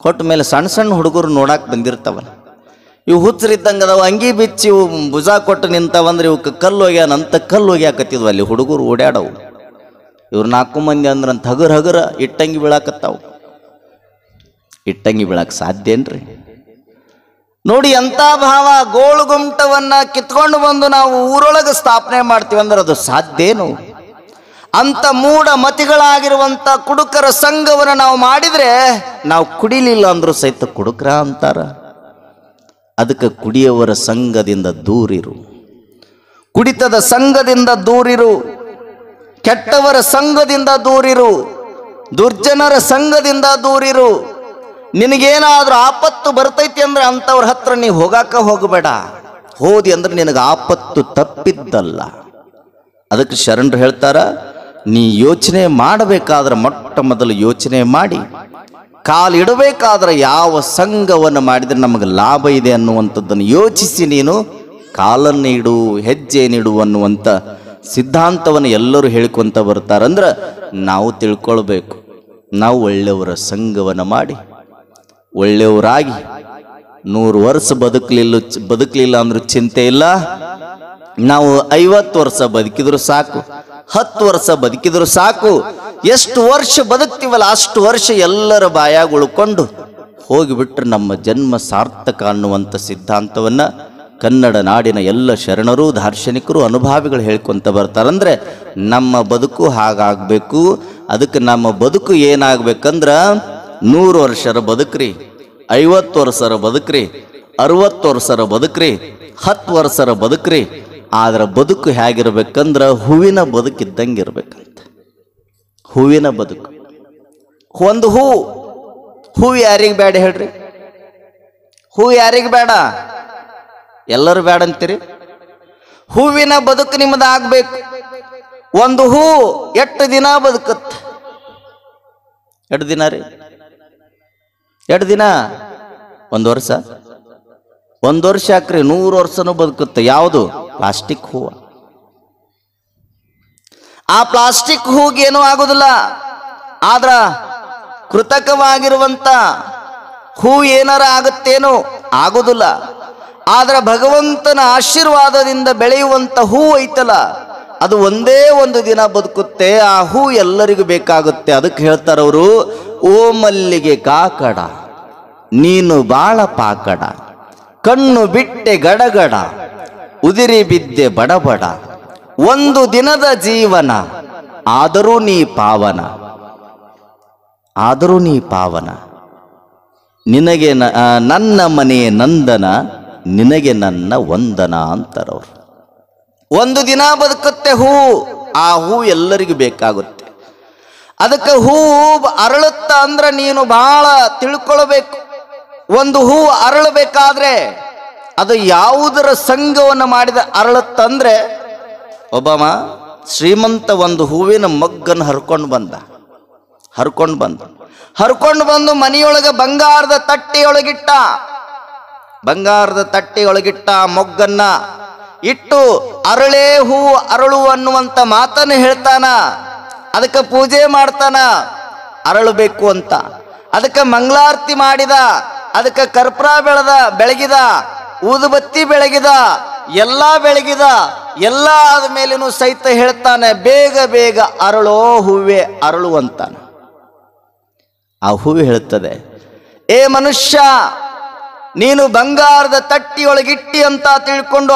ಕೊಟ್ಟ ಮೇಲೆ ಸಣ್ಣ ಸಣ್ಣ ಹುಡುಗರು ನೋಡಕ್ಕೆ ಬಂದಿರ್ತಾವಲ್ಲ, ಇವು ಹುಚ್ಚರಿದ್ದಂಗೆ ಅದಾವ. ಅಂಗಿ ಬಿಚ್ಚಿ ಇವು ಭುಜ ಕೊಟ್ಟು ನಿಂತಾವಂದ್ರೆ ಇವಕ್ಕೆ ಕಲ್ಲು ಹೋಗ್ಯಾನಂತ ಕಲ್ಲು ಹೋಗ್ಯಾಕತ್ತಿದ್ವು. ಅಲ್ಲಿ ಹುಡುಗರು ಓಡಾಡವು. ಇವ್ರು 4 ಮಂದಿ ಅಂದ್ರಂತ ಹಗರ ಇಟ್ಟಂಗಿ ಬೀಳಾಕತ್ತಾವು. ಇಟ್ಟಂಗಿ ಬೀಳಾಕ ಸಾಧ್ಯ ಏನ್ರಿ? ನೋಡಿ ಎಂಥ ಭಾವ. ಗೋಳುಗುಮ್ಟವನ್ನ ಕಿತ್ಕೊಂಡು ಬಂದು ನಾವು ಊರೊಳಗೆ ಸ್ಥಾಪನೆ ಮಾಡ್ತೀವಿ ಅಂದ್ರೆ ಅದು ಸಾಧ್ಯೇನು? ಅಂತ ಮೂಢ ಮತಿಗಳಾಗಿರುವಂಥ ಕುಡುಕರ ಸಂಘವನ್ನು ನಾವು ಮಾಡಿದ್ರೆ ನಾವು ಕುಡಿಲಿಲ್ಲ ಅಂದ್ರೂ ಸಹಿತ ಕುಡುಕರ ಅಂತಾರ. ಅದಕ್ಕೆ ಕುಡಿಯವರ ಸಂಘದಿಂದ ದೂರಿರು, ಕುಡಿತದ ಸಂಘದಿಂದ ದೂರಿರು, ಕೆಟ್ಟವರ ಸಂಘದಿಂದ ದೂರಿರು, ದುರ್ಜನರ ಸಂಘದಿಂದ ದೂರಿರು. ನಿನಗೇನಾದ್ರೂ ಆಪತ್ತು ಬರ್ತೈತಿ ಅಂದ್ರೆ ಅಂಥವ್ರ ಹತ್ರ ನೀ ಹೋಗಬೇಡ. ಹೋದಿ ಅಂದ್ರೆ ನಿನಗೆ ಆಪತ್ತು ತಪ್ಪಿದ್ದಲ್ಲ. ಅದಕ್ಕೆ ಶರಣರು ಹೇಳ್ತಾರ, ನೀ ಯೋಚನೆ ಮಾಡಬೇಕಾದ್ರೆ ಮೊಟ್ಟ ಮೊದಲು ಯೋಚನೆ ಮಾಡಿ, ಕಾಲಿಡಬೇಕಾದ್ರೆ ಯಾವ ಸಂಘವನ್ನು ಮಾಡಿದರೆ ನಮಗೆ ಲಾಭ ಇದೆ ಅನ್ನುವಂಥದ್ದನ್ನು ಯೋಚಿಸಿ ನೀನು ಕಾಲನ್ನು ಇಡು, ಹೆಜ್ಜೆಯನ್ನಿಡು ಅನ್ನುವಂಥ ಸಿದ್ಧಾಂತವನ್ನು ಎಲ್ಲರೂ ಹೇಳ್ಕೊತ ಬರ್ತಾರಂದ್ರೆ ನಾವು ತಿಳ್ಕೊಳ್ಬೇಕು. ನಾವು ಒಳ್ಳೆಯವರ ಸಂಘವನ್ನು ಮಾಡಿ ಒಳ್ಳೆಯವರಾಗಿ 100 ವರ್ಷ ಬದುಕಲಿಲ್ಲ ಅಂದ್ರೂ ಚಿಂತೆ ಇಲ್ಲ. ನಾವು 50 ವರ್ಷ ಬದುಕಿದ್ರು ಸಾಕು, 10 ವರ್ಷ ಬದುಕಿದ್ರು ಸಾಕು. ಎಷ್ಟು ವರ್ಷ ಬದುಕ್ತೀವಲ್ಲ ಅಷ್ಟು ವರ್ಷ ಎಲ್ಲರ ಬಾಯಾಗ ಉಳ್ಕೊಂಡು ಹೋಗಿಬಿಟ್ರೆ ನಮ್ಮ ಜನ್ಮ ಸಾರ್ಥಕ ಅನ್ನುವಂಥ ಸಿದ್ಧಾಂತವನ್ನ ಕನ್ನಡ ನಾಡಿನ ಎಲ್ಲ ಶರಣರು, ದಾರ್ಶನಿಕರು, ಅನುಭಾವಿಗಳು ಹೇಳ್ಕೊಂತ ಬರ್ತಾರಂದ್ರೆ ನಮ್ಮ ಬದುಕು ಹಾಗಾಗಬೇಕು. ಅದಕ್ಕೆ ನಮ್ಮ ಬದುಕು ಏನಾಗಬೇಕಂದ್ರ 100 ವರ್ಷರ ಬದುಕ್ರಿ, 50 ವರ್ಷರ ಬದುಕ್ರಿ, 60 ವರ್ಷರ ಬದುಕ್ರಿ, 10 ವರ್ಷರ ಬದುಕ್ರಿ. ಆದ್ರೆ ಬದುಕು ಹೇಗಿರ್ಬೇಕಂದ್ರ ಹೂವಿನ ಬದುಕಿದ್ದಂಗೆ ಇರ್ಬೇಕಂತ. ಹೂವಿನ ಬದುಕು. ಒಂದು ಹೂ ಯಾರಿಗೆ ಬೇಡ ಹೇಳ್ರಿ? ಹೂ ಯಾರಿಗೆ ಬೇಡ? ಎಲ್ಲರೂ ಬೇಡ ಅಂತೀರಿ. ಹೂವಿನ ಬದುಕು ನಿಮ್ಮದಾಗಬೇಕು. ಒಂದು ಹೂ ಎಷ್ಟು ದಿನ ಬದುಕುತ್ತೆ? 2 ದಿನ ರೀ. 2 ದಿನ, 1 ವರ್ಷ. 1 ವರ್ಷ ಯಾಕ್ರಿ? 100 ವರ್ಷನೂ ಬದುಕುತ್ತೆ. ಯಾವುದು? ಪ್ಲಾಸ್ಟಿಕ್ ಹೂವು. ಆ ಪ್ಲಾಸ್ಟಿಕ್ ಹೂಗೇನೂ ಆಗುದಿಲ್ಲ. ಆದ್ರ ಕೃತಕವಾಗಿರುವಂತ ಹೂ ಏನಾರ ಆಗುತ್ತೇನೋ? ಆಗುದಿಲ್ಲ. ಆದ್ರೆ ಭಗವಂತನ ಆಶೀರ್ವಾದದಿಂದ ಬೆಳೆಯುವಂತ ಹೂ ಐತಲ್ಲ, ಅದು ಒಂದೇ ಒಂದು ದಿನ ಬದುಕುತ್ತೆ. ಆ ಹೂ ಎಲ್ಲರಿಗೂ ಬೇಕಾಗುತ್ತೆ. ಅದಕ್ಕೆ ಹೇಳ್ತಾರವರು, ಓ ಮಲ್ಲಿಗೆ ಕಾಕಡ ನೀನು ಬಾಳ ಪಾಕಡ, ಕಣ್ಣು ಬಿಟ್ಟೆ ಗಡಗಡ, ಉದಿರಿ ಬಿದ್ದೆ ಬಡಬಡ, ಒಂದು ದಿನದ ಜೀವನ ಆದರೂ ನೀ ಪಾವನ, ಆದರೂ ನೀ ಪಾವನ, ನಿನಗೆ ನನ್ನ ಮನೆ ನಂದನ, ನಿನಗೆ ನನ್ನ ವಂದನ ಅಂತಾರವ್ರು. ಒಂದು ದಿನ ಬದುಕುತ್ತೆ ಹೂ. ಆ ಹೂ ಎಲ್ಲರಿಗೂ ಬೇಕಾಗುತ್ತೆ. ಅದಕ್ಕೆ ಹೂ ಅರಳುತ್ತ ಅಂದ್ರೆ ನೀನು ಬಹಳ ತಿಳ್ಕೊಳ್ಬೇಕು. ಒಂದು ಹೂ ಅರಳಬೇಕಾದ್ರೆ ಅದು ಯಾವುದರ ಸಂಘವನ್ನು ಮಾಡಿದ ಅರಳುತ್ತಂದ್ರೆ, ಒಬ್ಬವ ಶ್ರೀಮಂತ ಒಂದು ಹೂವಿನ ಮಗ್ಗನ್ನು ಹರ್ಕೊಂಡು ಬಂದು ಮನೆಯೊಳಗೆ ಬಂಗಾರದ ತಟ್ಟೆಯೊಳಗಿಟ್ಟ ಮೊಗ್ಗನ್ನ ಇಟ್ಟು ಅರಳೇ ಹೂ ಅರಳು ಅನ್ನುವಂತ ಮಾತನ್ನು ಹೇಳ್ತಾನ. ಅದಕ್ಕೆ ಪೂಜೆ ಮಾಡ್ತಾನ, ಅರಳಬೇಕು ಅಂತ. ಅದಕ್ಕೆ ಮಂಗಳಾರತಿ ಮಾಡಿದ, ಅದಕ್ಕೆ ಕರ್ಪೂರ ಬೆಳಗಿದ, ಊದುಬತ್ತಿ ಬೆಳಗಿದ, ಎಲ್ಲ ಆದ್ಮೇಲೇನು ಸಹಿತ ಹೇಳ್ತಾನೆ, ಬೇಗ ಬೇಗ ಅರಳೋ ಹೂವೇ ಅರಳು ಅಂತಾನೆ. ಆ ಹೂವು ಹೇಳುತ್ತದೆ, ಏ ಮನುಷ್ಯ, ನೀನು ಬಂಗಾರದ ತಟ್ಟಿಯೊಳಗಿಟ್ಟಿ ಅಂತ ತಿಳ್ಕೊಂಡು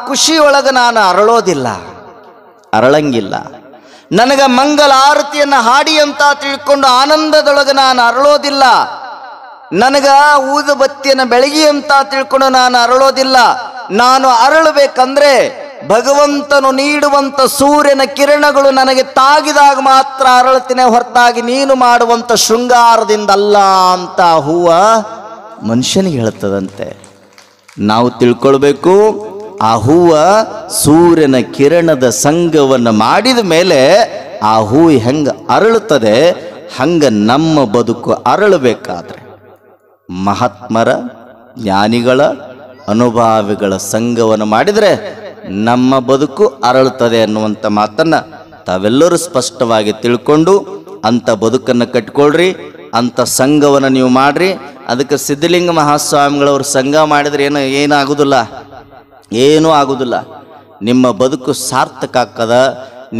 ಖುಷಿಯೊಳಗೆ ನಾನು ಅರಳಂಗಿಲ್ಲ. ನನಗ ಮಂಗಲ ಆರತಿಯನ್ನ ಹಾಡಿ ಅಂತ ತಿಳ್ಕೊಂಡು ಆನಂದದೊಳಗೆ ನಾನು ಅರಳೋದಿಲ್ಲ. ನನಗ ಊದುಬತ್ತಿಯನ್ನು ಬೆಳಗಿ ಅಂತ ತಿಳ್ಕೊಂಡು ನಾನು ಅರಳೋದಿಲ್ಲ. ನಾನು ಅರಳಬೇಕಂದ್ರೆ ಭಗವಂತನು ನೀಡುವಂತ ಸೂರ್ಯನ ಕಿರಣಗಳು ನನಗೆ ತಾಗಿದಾಗ ಮಾತ್ರ ಅರಳುತ್ತೇನೆ, ಹೊರತಾಗಿ ನೀನು ಮಾಡುವಂತ ಶೃಂಗಾರದಿಂದಲ್ಲ ಅಂತ ಹೂವ ಮನುಷ್ಯನಿಗೆ ಹೇಳ್ತದಂತೆ. ನಾವು ತಿಳ್ಕೊಳ್ಬೇಕು, ಆ ಹೂವ ಸೂರ್ಯನ ಕಿರಣದ ಸಂಘವನ್ನು ಮಾಡಿದ ಮೇಲೆ ಆ ಹೂವು ಹೆಂಗ ಅರಳುತ್ತದೆ, ಹಂಗ ನಮ್ಮ ಬದುಕು ಅರಳಬೇಕಾದ್ರೆ ಮಹಾತ್ಮರ, ಜ್ಞಾನಿಗಳ, ಅನುಭಾವಿಗಳ ಸಂಘವನ್ನು ಮಾಡಿದರೆ ನಮ್ಮ ಬದುಕು ಅರಳುತ್ತದೆ ಅನ್ನುವಂಥ ಮಾತನ್ನ ತಾವೆಲ್ಲರೂ ಸ್ಪಷ್ಟವಾಗಿ ತಿಳ್ಕೊಂಡು ಅಂಥ ಬದುಕನ್ನು ಕಟ್ಕೊಳ್ರಿ, ಅಂಥ ಸಂಘವನ್ನು ನೀವು ಮಾಡ್ರಿ. ಅದಕ್ಕೆ ಸಿದ್ಧಲಿಂಗ ಮಹಾಸ್ವಾಮಿಗಳವ್ರ ಸಂಘ ಮಾಡಿದ್ರೆ ಏನೂ ಆಗುದಿಲ್ಲ. ನಿಮ್ಮ ಬದುಕು ಸಾರ್ಥಕ ಆಗ್ತದ.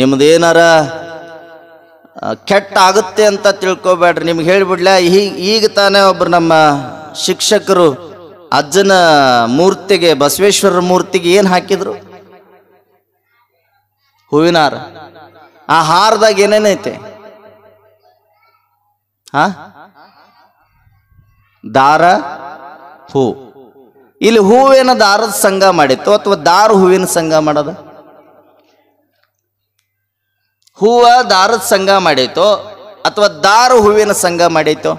ನಿಮ್ದೇನಾರ ಕೆಟ್ಟ ಆಗುತ್ತೆ ಅಂತ ತಿಳ್ಕೊಬೇಡ್ರಿ. ನಿಮ್ಗೆ ಹೇಳಿಬಿಡ್ಲ, ಈಗ ತಾನೇ ಒಬ್ರು ನಮ್ಮ ಶಿಕ್ಷಕರು ಅಜ್ಜನ ಮೂರ್ತಿಗೆ, ಬಸವೇಶ್ವರರ ಮೂರ್ತಿಗೆ ಏನು ಹಾಕಿದ್ರು? ಹೂವಿನ ಹಾರ. ಆ ಹಾರದಾಗ ಏನೇನೈತೆ? ದಾರ, ಹೂ. ಇಲ್ಲಿ ಹೂವಿನ ದಾರದ ಸಂಘ ಮಾಡಿತ್ತು ಅಥವಾ ದಾರ ಹೂವಿನ ಸಂಘ ಮಾಡೋದು? ಹೂವ ದಾರದ ಸಂಘ ಮಾಡೈತೋ ಅಥವಾ ದಾರ ಹೂವಿನ ಸಂಘ ಮಾಡೈತೋ?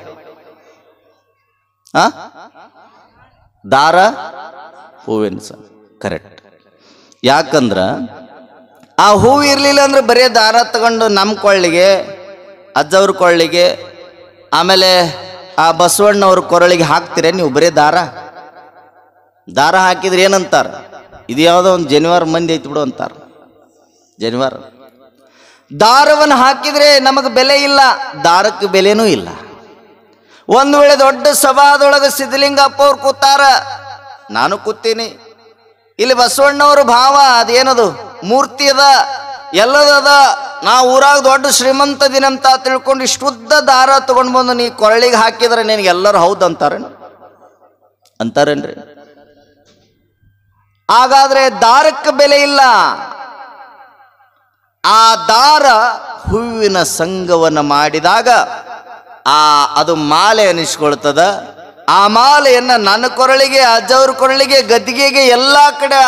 ದಾರ ಹೂವಿನ ಸಂಘ. ಕರೆಕ್ಟ್. ಯಾಕಂದ್ರ ಆ ಹೂವು ಇರ್ಲಿಲ್ಲ ಅಂದ್ರೆ ಬರೀ ದಾರ ತಗೊಂಡು ನಮ್ಮ ಕೊಳ್ಳಿಗೆ, ಅಜ್ಜವ್ರ ಕೊಳ್ಳಿಗೆ, ಆಮೇಲೆ ಆ ಬಸವಣ್ಣವ್ರ ಕೊರಳಿಗೆ ಹಾಕ್ತೀರ ನೀವು? ಬರೀ ದಾರ ಹಾಕಿದ್ರೆ ಏನಂತಾರ? ಇದು ಯಾವುದೋ ಒಂದು ಜನಿವಾರ ಮಂದಿ ಐತಿ ಬಿಡು ಅಂತಾರ. ಜನಿವಾರ ದಾರವನ್ನು ಹಾಕಿದ್ರೆ ನಮಗೆ ಬೆಲೆ ಇಲ್ಲ, ದಾರಕ್ಕೆ ಬೆಲೆನೂ ಇಲ್ಲ. ಒಂದು ವೇಳೆ ದೊಡ್ಡ ಸಭಾದೊಳಗೆ ಸಿದ್ಧಲಿಂಗಪ್ಪ ಅವ್ರು ಕೂತಾರ, ನಾನು ಕೂತೀನಿ, ಇಲ್ಲಿ ಬಸವಣ್ಣವ್ರ ಭಾವ ಅದೇನದು ಮೂರ್ತಿ ಅದ, ಎಲ್ಲದದ, ನಾ ಊರಾಗ ದೊಡ್ಡ ಶ್ರೀಮಂತ ದಿನಂತ ತಿಳ್ಕೊಂಡು ಇಷ್ಟುದ್ದ ದಾರ ತಗೊಂಡು ಬಂದು ನೀ ಕೊರಳಿಗೆ ಹಾಕಿದ್ರೆ ನಿನಗೆ ಎಲ್ಲರೂ ಹೌದು ಅಂತಾರೇನ್ರಿ? ಹಾಗಾದ್ರೆ ದಾರಕ್ಕೆ ಬೆಲೆ ಇಲ್ಲ. ಆ ದಾರ ಹೂವಿನ ಸಂಘವನ್ನು ಮಾಡಿದಾಗ ಅದು ಮಾಲೆ ಅನಿಸ್ಕೊಳ್ತದ. ಆ ಮಾಲೆಯನ್ನ ನನ್ನ ಕೊರಳಿಗೆ, ಅಜ್ಜವ್ರ ಕೊರಳಿಗೆ, ಗದ್ದಿಗೆಗೆ ಎಲ್ಲ ಕಡೆ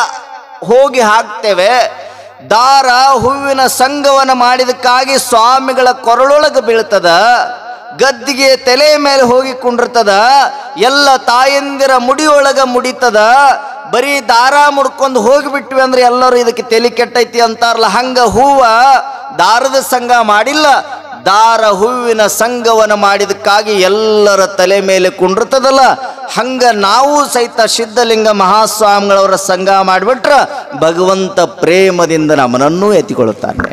ಹೋಗಿ ಹಾಕ್ತೇವೆ. ದಾರ ಹೂವಿನ ಸಂಘವನ್ನು ಮಾಡಿದಕ್ಕಾಗಿ ಸ್ವಾಮಿಗಳ ಕೊರಳೊಳಗೆ ಬೀಳ್ತದ, ಗದ್ದಿಗೆ ತಲೆ ಮೇಲೆ ಹೋಗಿ ಕುಂಡಿರ್ತದ, ಎಲ್ಲ ತಾಯಂದಿರ ಮುಡಿಯೊಳಗ ಮುಡಿತದ. ಬರೀ ದಾರ ಮುಡ್ಕೊಂಡು ಹೋಗಿಬಿಟ್ವಿ ಅಂದ್ರೆ ಎಲ್ಲರೂ ಇದಕ್ಕೆ ತಲೆ ಕೆಟ್ಟೈತಿ ಅಂತಾರಲ್ಲ, ಹಂಗ ಹೂವ ದಾರದ ಸಂಘ ಮಾಡಿಲ್ಲ, ದಾರ ಹೂವಿನ ಸಂಘವನ್ನು ಮಾಡಿದಕ್ಕಾಗಿ ಎಲ್ಲರ ತಲೆ ಮೇಲೆ ಕುಂಡಿರ್ತದಲ್ಲ, ಹಂಗ ನಾವು ಸಹಿತ ಸಿದ್ಧಲಿಂಗ ಮಹಾಸ್ವಾಮಿಗಳವರ ಸಂಘ ಮಾಡಿಬಿಟ್ರ ಭಗವಂತ ಪ್ರೇಮದಿಂದ ನಮ್ಮನನ್ನೂ ಎತ್ತಿಕೊಳ್ಳುತ್ತಾನೆ.